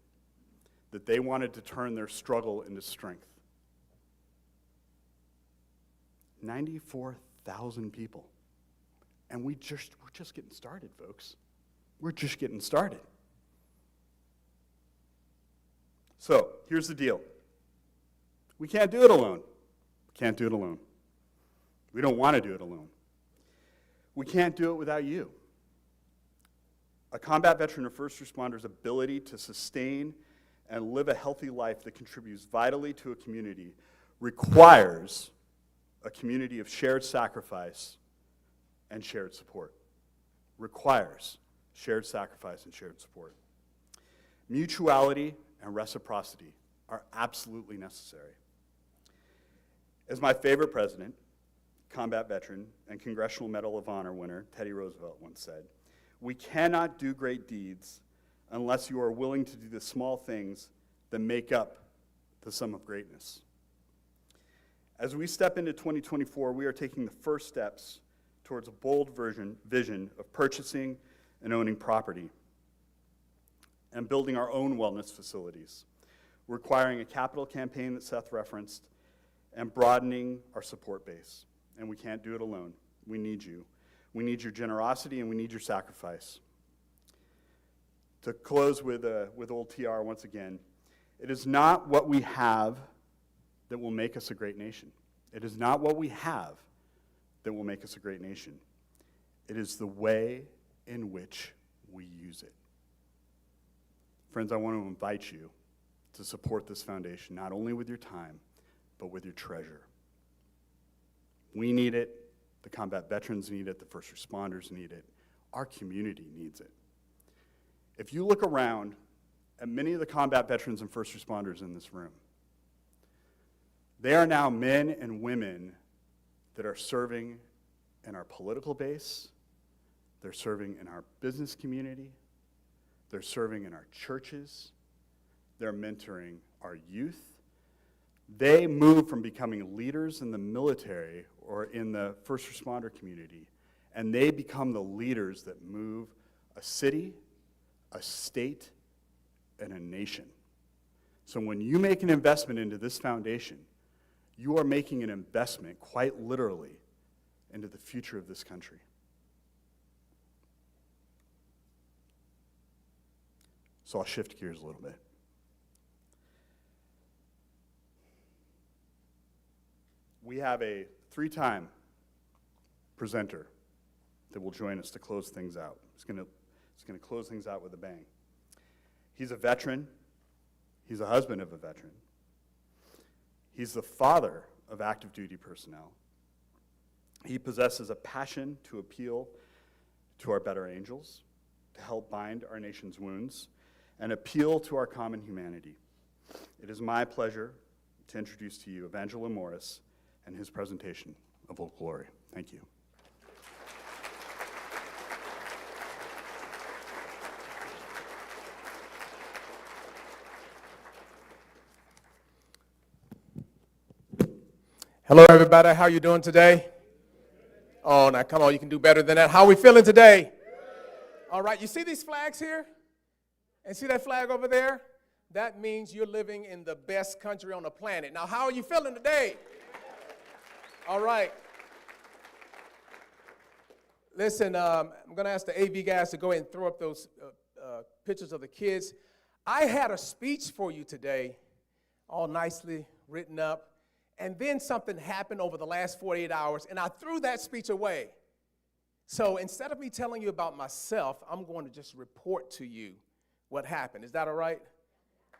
that they wanted to turn their struggle into strength. 94,000 people. And we're just getting started, folks. We're just getting started. So, here's the deal. We can't do it alone. We can't do it alone. We don't want to do it alone. We can't do it without you. A combat veteran or first responder's ability to sustain and live a healthy life that contributes vitally to a community requires a community of shared sacrifice and shared support. Requires shared sacrifice and shared support. Mutuality and reciprocity are absolutely necessary. As my favorite president, combat veteran, and Congressional Medal of Honor winner Teddy Roosevelt once said, "We cannot do great deeds unless you are willing to do the small things that make up the sum of greatness. As we step into 2024, we are taking the first steps towards a bold vision of purchasing and owning property and building our own wellness facilities, requiring a capital campaign that Seth referenced, and broadening our support base. And we can't do it alone. We need you. We need your generosity and we need your sacrifice. To close with old TR once again, it is not what we have that will make us a great nation. It is not what we have that will make us a great nation. It is the way in which we use it. Friends, I want to invite you to support this foundation, not only with your time, but with your treasure. We need it. The combat veterans need it. The first responders need it. Our community needs it. If you look around at many of the combat veterans and first responders in this room, they are now men and women that are serving in our political base, they're serving in our business community, they're serving in our churches, they're mentoring our youth. They move from becoming leaders in the military or in the first responder community, and they become the leaders that move a city, a state, and a nation. So when you make an investment into this foundation, you are making an investment, quite literally, into the future of this country. So I'll shift gears a little bit. We have a 3-time presenter that will join us to close things out. He's going to close things out with a bang. He's a veteran. He's a husband of a veteran. He's the father of active duty personnel. He possesses a passion to appeal to our better angels, to help bind our nation's wounds, and appeal to our common humanity. It is my pleasure to introduce to you Evangelo Morris and his presentation of Old Glory. Thank you. Hello, everybody. How you doing today? Oh, now come on, you can do better than that. How are we feeling today? All right, you see these flags here? And see that flag over there? That means you're living in the best country on the planet. Now, how are you feeling today? All right. Listen, I'm going to ask the AV guys to go ahead and throw up those pictures of the kids. I had a speech for you today, all nicely written up. And then something happened over the last 48 hours, and I threw that speech away. So instead of me telling you about myself, I'm going to just report to you what happened. Is that all right?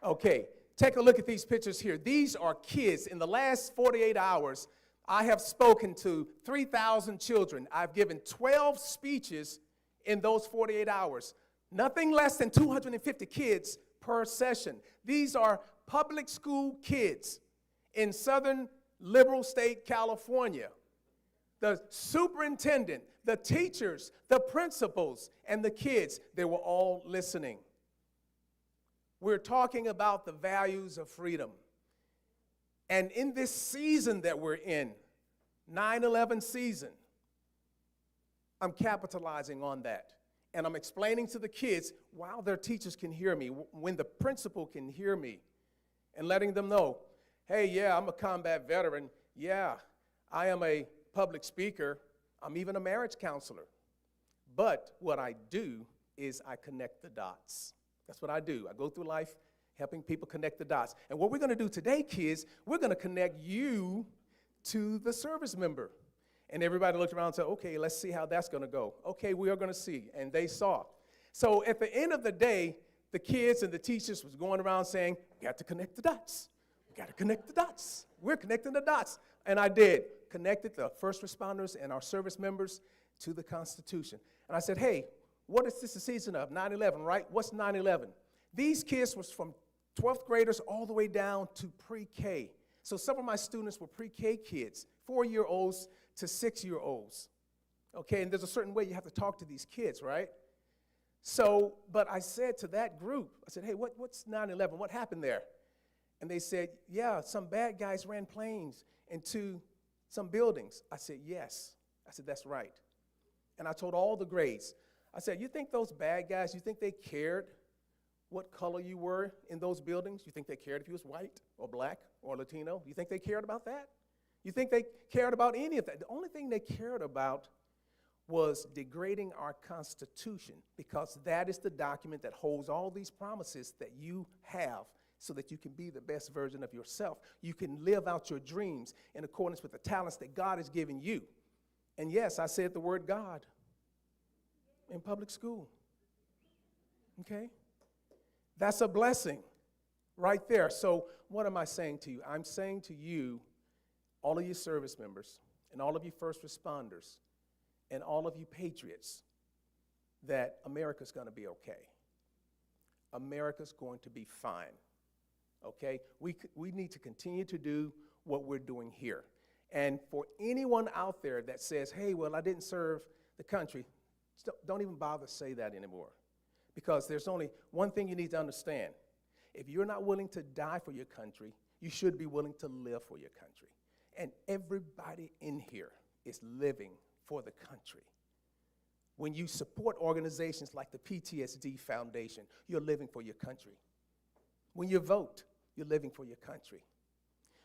Okay, take a look at these pictures here. These are kids. In the last 48 hours, I have spoken to 3,000 children. I've given 12 speeches in those 48 hours. Nothing less than 250 kids per session. These are public school kids in Southern Liberal State, California. The superintendent, the teachers, the principals, and the kids, they were all listening. We're talking about the values of freedom. And in this season that we're in, 9/11 season, I'm capitalizing on that. And I'm explaining to the kids while their teachers can hear me, when the principal can hear me, and letting them know, hey, yeah, I'm a combat veteran. Yeah, I am a public speaker. I'm even a marriage counselor. But what I do is I connect the dots. That's what I do. I go through life helping people connect the dots. And what we're going to do today, kids, we're going to connect you to the service member. And everybody looked around and said, okay, let's see how that's going to go. Okay, we are going to see. And they saw. So at the end of the day, the kids and the teachers was going around saying, we got to connect the dots. Got to connect the dots. We're connecting the dots. And I did. Connected the first responders and our service members to the Constitution. And I said, hey, what is this the season of? 9/11, right? What's 9/11? These kids was from 12th graders all the way down to pre-K. So some of my students were pre-K kids, 4-year-olds to 6-year-olds. Okay, and there's a certain way you have to talk to these kids, right? So, but I said to that group, I said, hey, what's 9/11? What happened there? And they said, yeah, some bad guys ran planes into some buildings. I said, yes. I said, that's right. And I told all the grades, I said, you think those bad guys, you think they cared what color you were in those buildings? You think they cared if you was white or black or Latino? You think they cared about that? You think they cared about any of that? The only thing they cared about was degrading our Constitution, because that is the document that holds all these promises that you have so that you can be the best version of yourself. You can live out your dreams in accordance with the talents that God has given you. And yes, I said the word God in public school. Okay? That's a blessing right there. So what am I saying to you? I'm saying to you, all of you service members and all of you first responders and all of you patriots, that America's going to be okay. America's going to be fine. Okay? We need to continue to do what we're doing here. And for anyone out there that says, hey, well, I didn't serve the country, don't even bother to say that anymore. Because there's only one thing you need to understand. If you're not willing to die for your country, you should be willing to live for your country. And everybody in here is living for the country. When you support organizations like the PTSD Foundation, you're living for your country. When you vote, you're living for your country.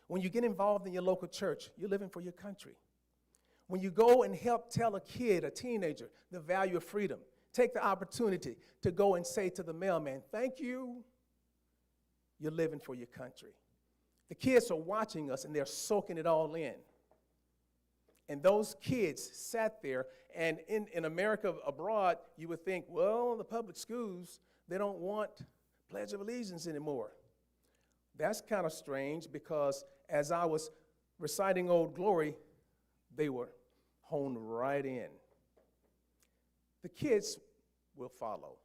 When you get involved in your local church, you're living for your country. When you go and help tell a kid, a teenager, the value of freedom, take the opportunity to go and say to the mailman, thank you, you're living for your country. The kids are watching us and they're soaking it all in. And those kids sat there, and in America abroad, you would think, well, the public schools, they don't want Pledge of Allegiance anymore. That's kind of strange, because as I was reciting Old Glory, they were honed right in. The kids will follow.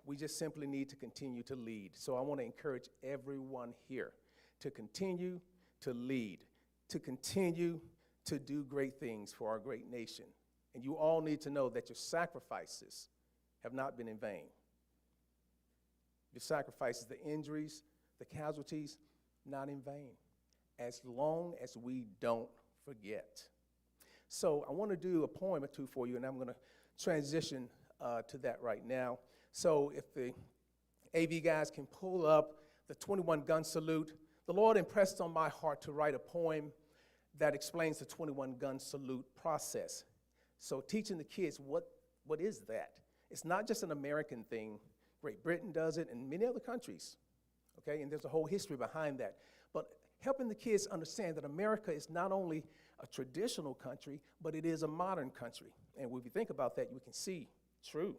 We just simply need to continue to lead. So I want to encourage everyone here to continue to lead, to continue to do great things for our great nation. And you all need to know that your sacrifices have not been in vain. Your sacrifices, the injuries, the casualties, not in vain, as long as we don't forget. So I want to do a poem or two for you, and I'm going to transition to that right now. So if the AV guys can pull up the 21 gun salute. The Lord impressed on my heart to write a poem that explains the 21 gun salute process. So teaching the kids what is that? It's not just an American thing. Great Britain does it, and many other countries, okay? And there's a whole history behind that. But helping the kids understand that America is not only a traditional country, but it is a modern country. And when we think about that, we can see, true,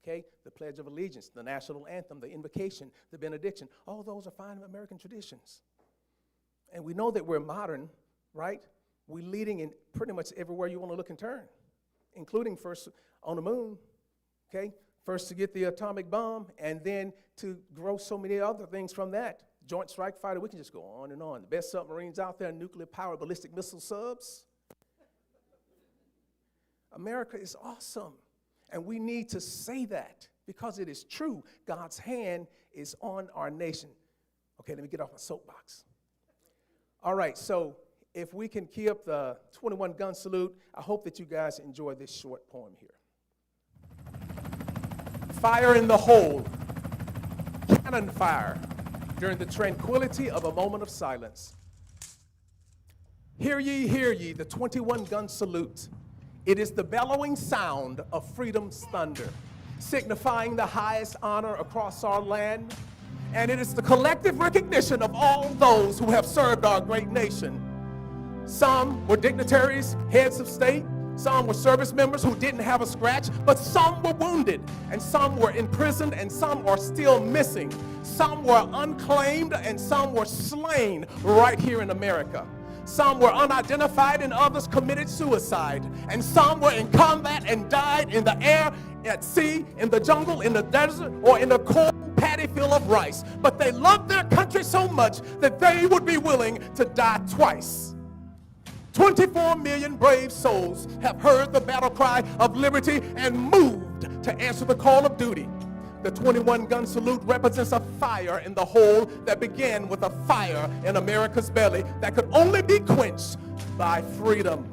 okay? The Pledge of Allegiance, the national anthem, the invocation, the benediction, all those are fine American traditions. And we know that we're modern, right? We're leading in pretty much everywhere you want to look and turn, including first on the moon, okay? First to get the atomic bomb, and then to grow so many other things from that. Joint Strike Fighter, we can just go on and on. The best submarines out there, nuclear-powered ballistic missile subs. America is awesome, and we need to say that because it is true. God's hand is on our nation. Okay, let me get off my soapbox. All right, so if we can key up the 21 gun salute, I hope that you guys enjoy this short poem here. Fire in the hole, cannon fire during the tranquility of a moment of silence. Hear ye, the 21 gun salute. It is the bellowing sound of freedom's thunder, signifying the highest honor across our land. And it is the collective recognition of all those who have served our great nation. Some were dignitaries, heads of state. Some were service members who didn't have a scratch, but some were wounded, and some were imprisoned, and some are still missing. Some were unclaimed, and some were slain right here in America. Some were unidentified, and others committed suicide. And some were in combat and died in the air, at sea, in the jungle, in the desert, or in a corn paddy field of rice. But they loved their country so much that they would be willing to die twice. 24 million brave souls have heard the battle cry of liberty and moved to answer the call of duty. The 21-gun salute represents a fire in the hole that began with a fire in America's belly that could only be quenched by freedom.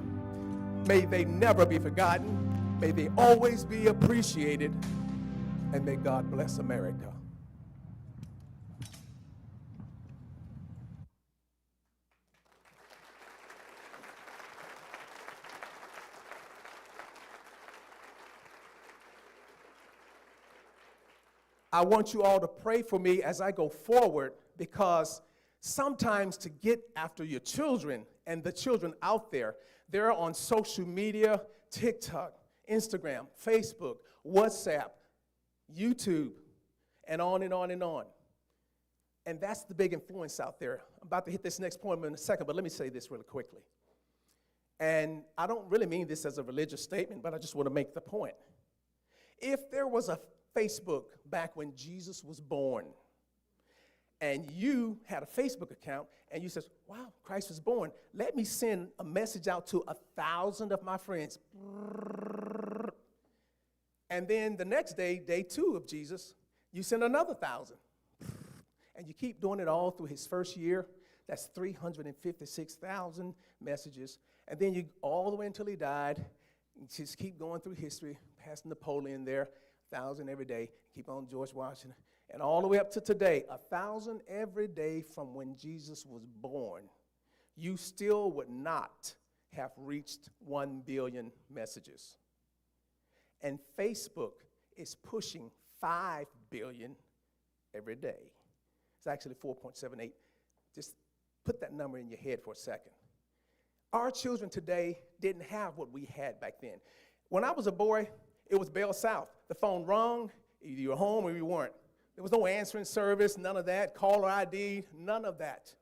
May they never be forgotten. May they always be appreciated. And may God bless America. I want you all to pray for me as I go forward, because sometimes to get after your children and the children out there, they're on social media, TikTok, Instagram, Facebook, WhatsApp, YouTube, and on and on and on. And that's the big influence out there. I'm about to hit this next point in a second, but let me say this really quickly. And I don't really mean this as a religious statement, but I just want to make the point. If there was a Facebook back when Jesus was born, and you had a Facebook account, and you said, wow, Christ was born, let me send a message out to 1,000 of my friends. And then the next day, day 2 of Jesus, you send another 1,000. And you keep doing it all through his first year. That's 356,000 messages. And then you all the way until he died. You just keep going through history, past Napoleon there, 1,000 every day. Keep on George Washington. And all the way up to today, 1,000 every day from when Jesus was born. You still would not have reached 1 billion messages. And Facebook is pushing 5 billion every day. It's actually 4.78. Just put that number in your head for a second. Our children today didn't have what we had back then. When I was a boy, it was Bell South. The phone rung, either you were home or you weren't. There was no answering service, none of that, caller ID, none of that.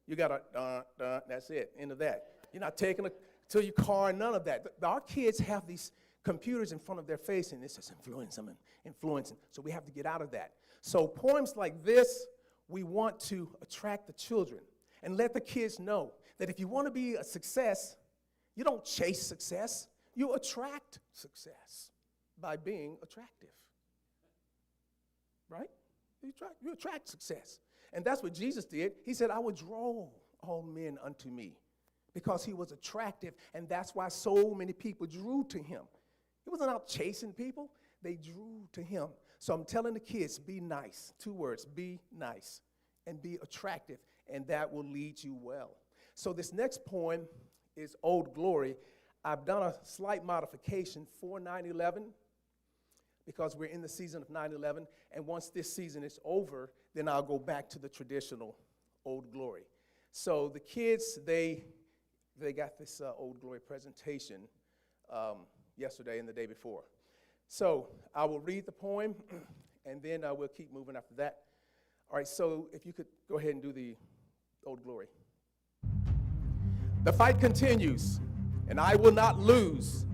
You got a, that's it, end of that. You're not taking it to your car, none of that. Our kids have these computers in front of their face, and it's just influencing. So we have to get out of that. So poems like this, we want to attract the children and let the kids know that if you want to be a success, you don't chase success, you attract success by being attractive. Right? You attract success. And that's what Jesus did. He said, I would draw all men unto me, because he was attractive, and that's why so many people drew to him. He wasn't out chasing people. They drew to him. So I'm telling the kids, be nice. 2 words, be nice and be attractive, and that will lead you well. So this next poem is Old Glory. I've done a slight modification for 9/11 because we're in the season of 9/11, and once this season is over, then I'll go back to the traditional Old Glory. So the kids, they got this Old Glory presentation yesterday and the day before. So I will read the poem, and then we'll keep moving after that. All right, so if you could go ahead and do the Old Glory. The fight continues, and I will not lose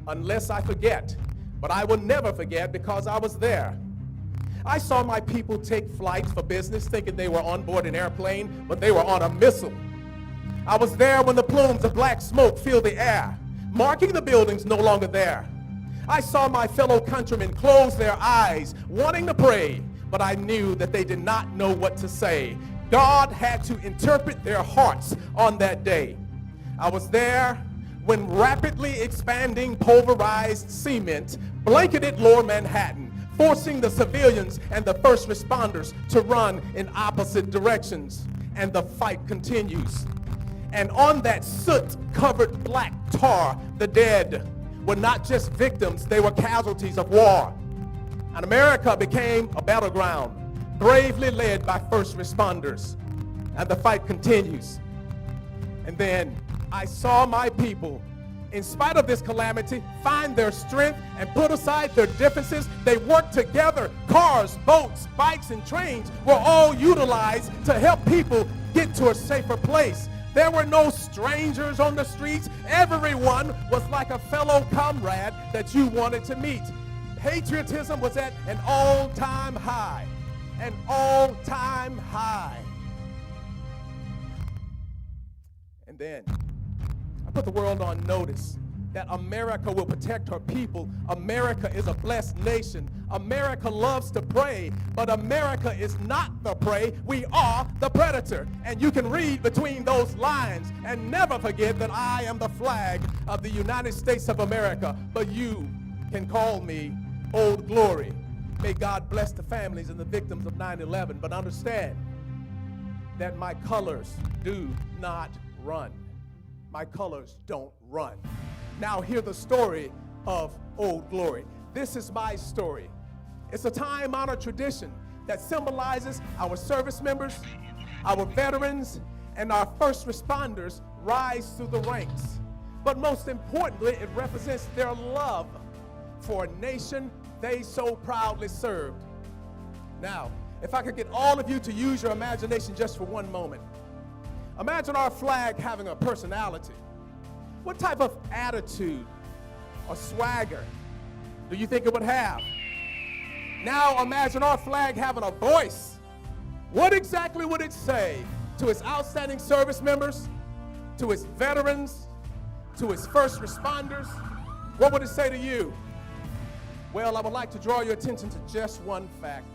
unless I forget, but I will never forget because I was there. I saw my people take flight for business, thinking they were on board an airplane, but they were on a missile. I was there when the plumes of black smoke filled the air, marking the buildings no longer there. I saw my fellow countrymen close their eyes, wanting to pray, but I knew that they did not know what to say. God had to interpret their hearts on that day. I was there when rapidly expanding pulverized cement blanketed lower Manhattan, forcing the civilians and the first responders to run in opposite directions. And the fight continues. And on that soot-covered black tar, the dead were not just victims, they were casualties of war. And America became a battleground, bravely led by first responders. And the fight continues. And then I saw my people, in spite of this calamity, find their strength and put aside their differences. They worked together. Cars, boats, bikes, and trains were all utilized to help people get to a safer place. There were no strangers on the streets. Everyone was like a fellow comrade that you wanted to meet. Patriotism was at an all-time high. An all-time high. And then I put the world on notice that America will protect her people. America is a blessed nation. America loves to pray, but America is not the prey. We are the predator. And you can read between those lines and never forget that I am the flag of the United States of America, but you can call me Old Glory. May God bless the families and the victims of 9/11, but understand that my colors do not run. My colors don't run. Now hear the story of Old Glory. This is my story. It's a time-honored tradition that symbolizes our service members, our veterans, and our first responders rise through the ranks. But most importantly, it represents their love for a nation they so proudly served. Now, if I could get all of you to use your imagination just for one moment. Imagine our flag having a personality. What type of attitude or swagger do you think it would have? Now imagine our flag having a voice. What exactly would it say to its outstanding service members, to its veterans, to its first responders? What would it say to you? Well, I would like to draw your attention to just one fact.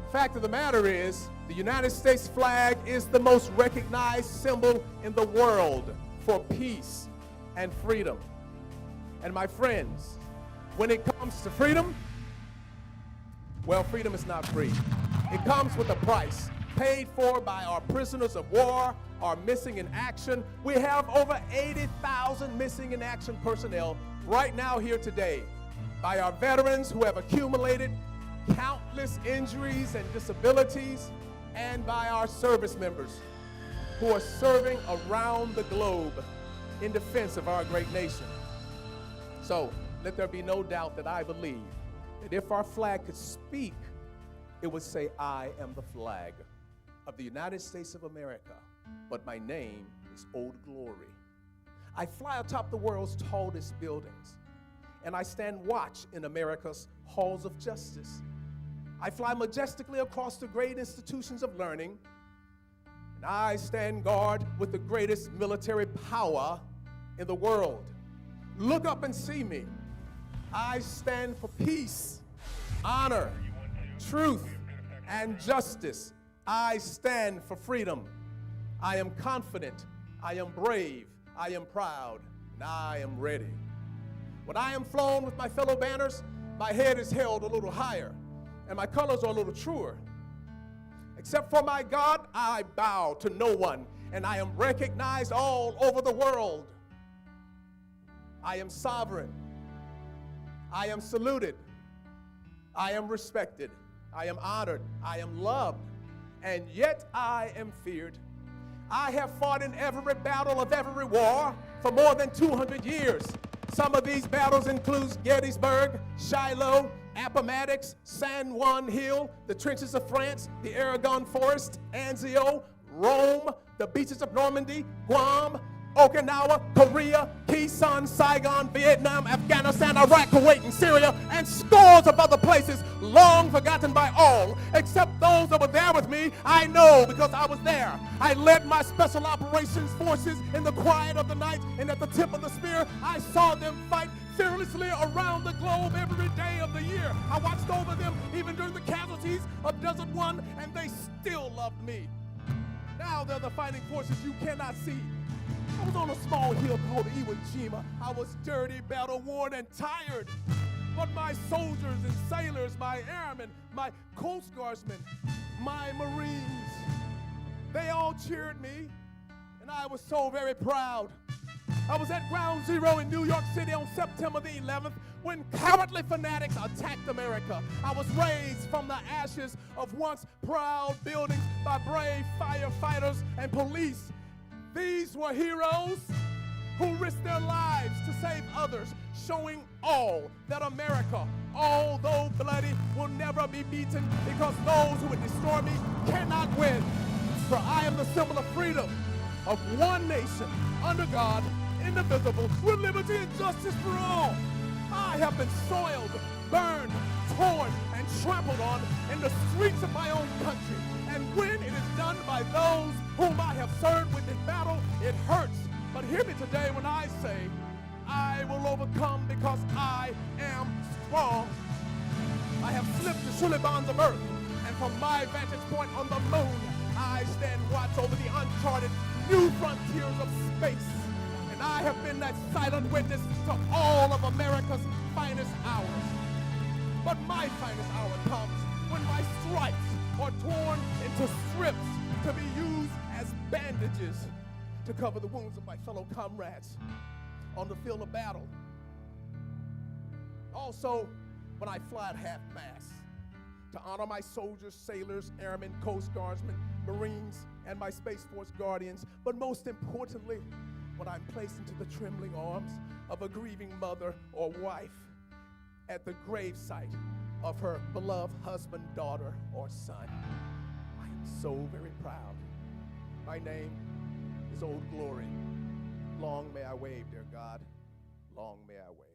The fact of the matter is, the United States flag is the most recognized symbol in the world for peace and freedom. And my friends, when it comes to freedom, well, freedom is not free. It comes with a price paid for by our prisoners of war, our missing in action. We have over 80,000 missing in action personnel right now here today, by our veterans who have accumulated countless injuries and disabilities, and by our service members who are serving around the globe in defense of our great nation. So let there be no doubt that I believe that if our flag could speak, it would say, I am the flag of the United States of America, but my name is Old Glory. I fly atop the world's tallest buildings, and I stand watch in America's halls of justice. I fly majestically across the great institutions of learning, and I stand guard with the greatest military power in the world. Look up and see me. I stand for peace, honor, truth, and justice. I stand for freedom. I am confident, I am brave, I am proud, and I am ready. When I am flown with my fellow banners, my head is held a little higher, and my colors are a little truer. Except for my God, I bow to no one, and I am recognized all over the world. I am sovereign. I am saluted. I am respected. I am honored. I am loved. And yet I am feared. I have fought in every battle of every war for more than 200 years. Some of these battles include Gettysburg, Shiloh, Appomattox, San Juan Hill, the trenches of France, the Aragon Forest, Anzio, Rome, the beaches of Normandy, Guam, Okinawa, Korea, Quezon, Saigon, Vietnam, Afghanistan, Iraq, Kuwait, and Syria, and scores of other places long forgotten by all, except those that were there with me. I know because I was there. I led my special operations forces in the quiet of the night, and at the tip of the spear, I saw them fight fearlessly around the globe every day of the year. I watched over them even during the casualties of Desert One, and they still loved me. Now they're the fighting forces you cannot see. I was on a small hill called Iwo Jima. I was dirty, battle-worn, and tired. But my soldiers and sailors, my airmen, my Coast Guardsmen, my Marines, they all cheered me, and I was so very proud. I was at Ground Zero in New York City on September the 11th when cowardly fanatics attacked America. I was raised from the ashes of once proud buildings by brave firefighters and police. These were heroes who risked their lives to save others, showing all that America, although bloody, will never be beaten, because those who would destroy me cannot win. For I am the symbol of freedom, of one nation, under God, indivisible, with liberty and justice for all. I have been soiled, burned, torn, and trampled on in the streets of my own country. And when it is done by those whom I have served with in battle, it hurts. But hear me today when I say, I will overcome because I am strong. I have slipped the surely bonds of earth, and from my vantage point on the moon, I stand watch over the uncharted new frontiers of space. And I have been that silent witness to all of America's finest hours. But my finest hour comes when my stripes are torn into strips to be used as bandages to cover the wounds of my fellow comrades on the field of battle. Also, when I fly at half-mast to honor my soldiers, sailors, airmen, Coast Guardsmen, Marines, and my Space Force guardians, but most importantly, when I'm placed into the trembling arms of a grieving mother or wife at the gravesite of her beloved husband, daughter, or son. I am so very proud. My name is Old Glory. Long may I wave, dear God. Long may I wave.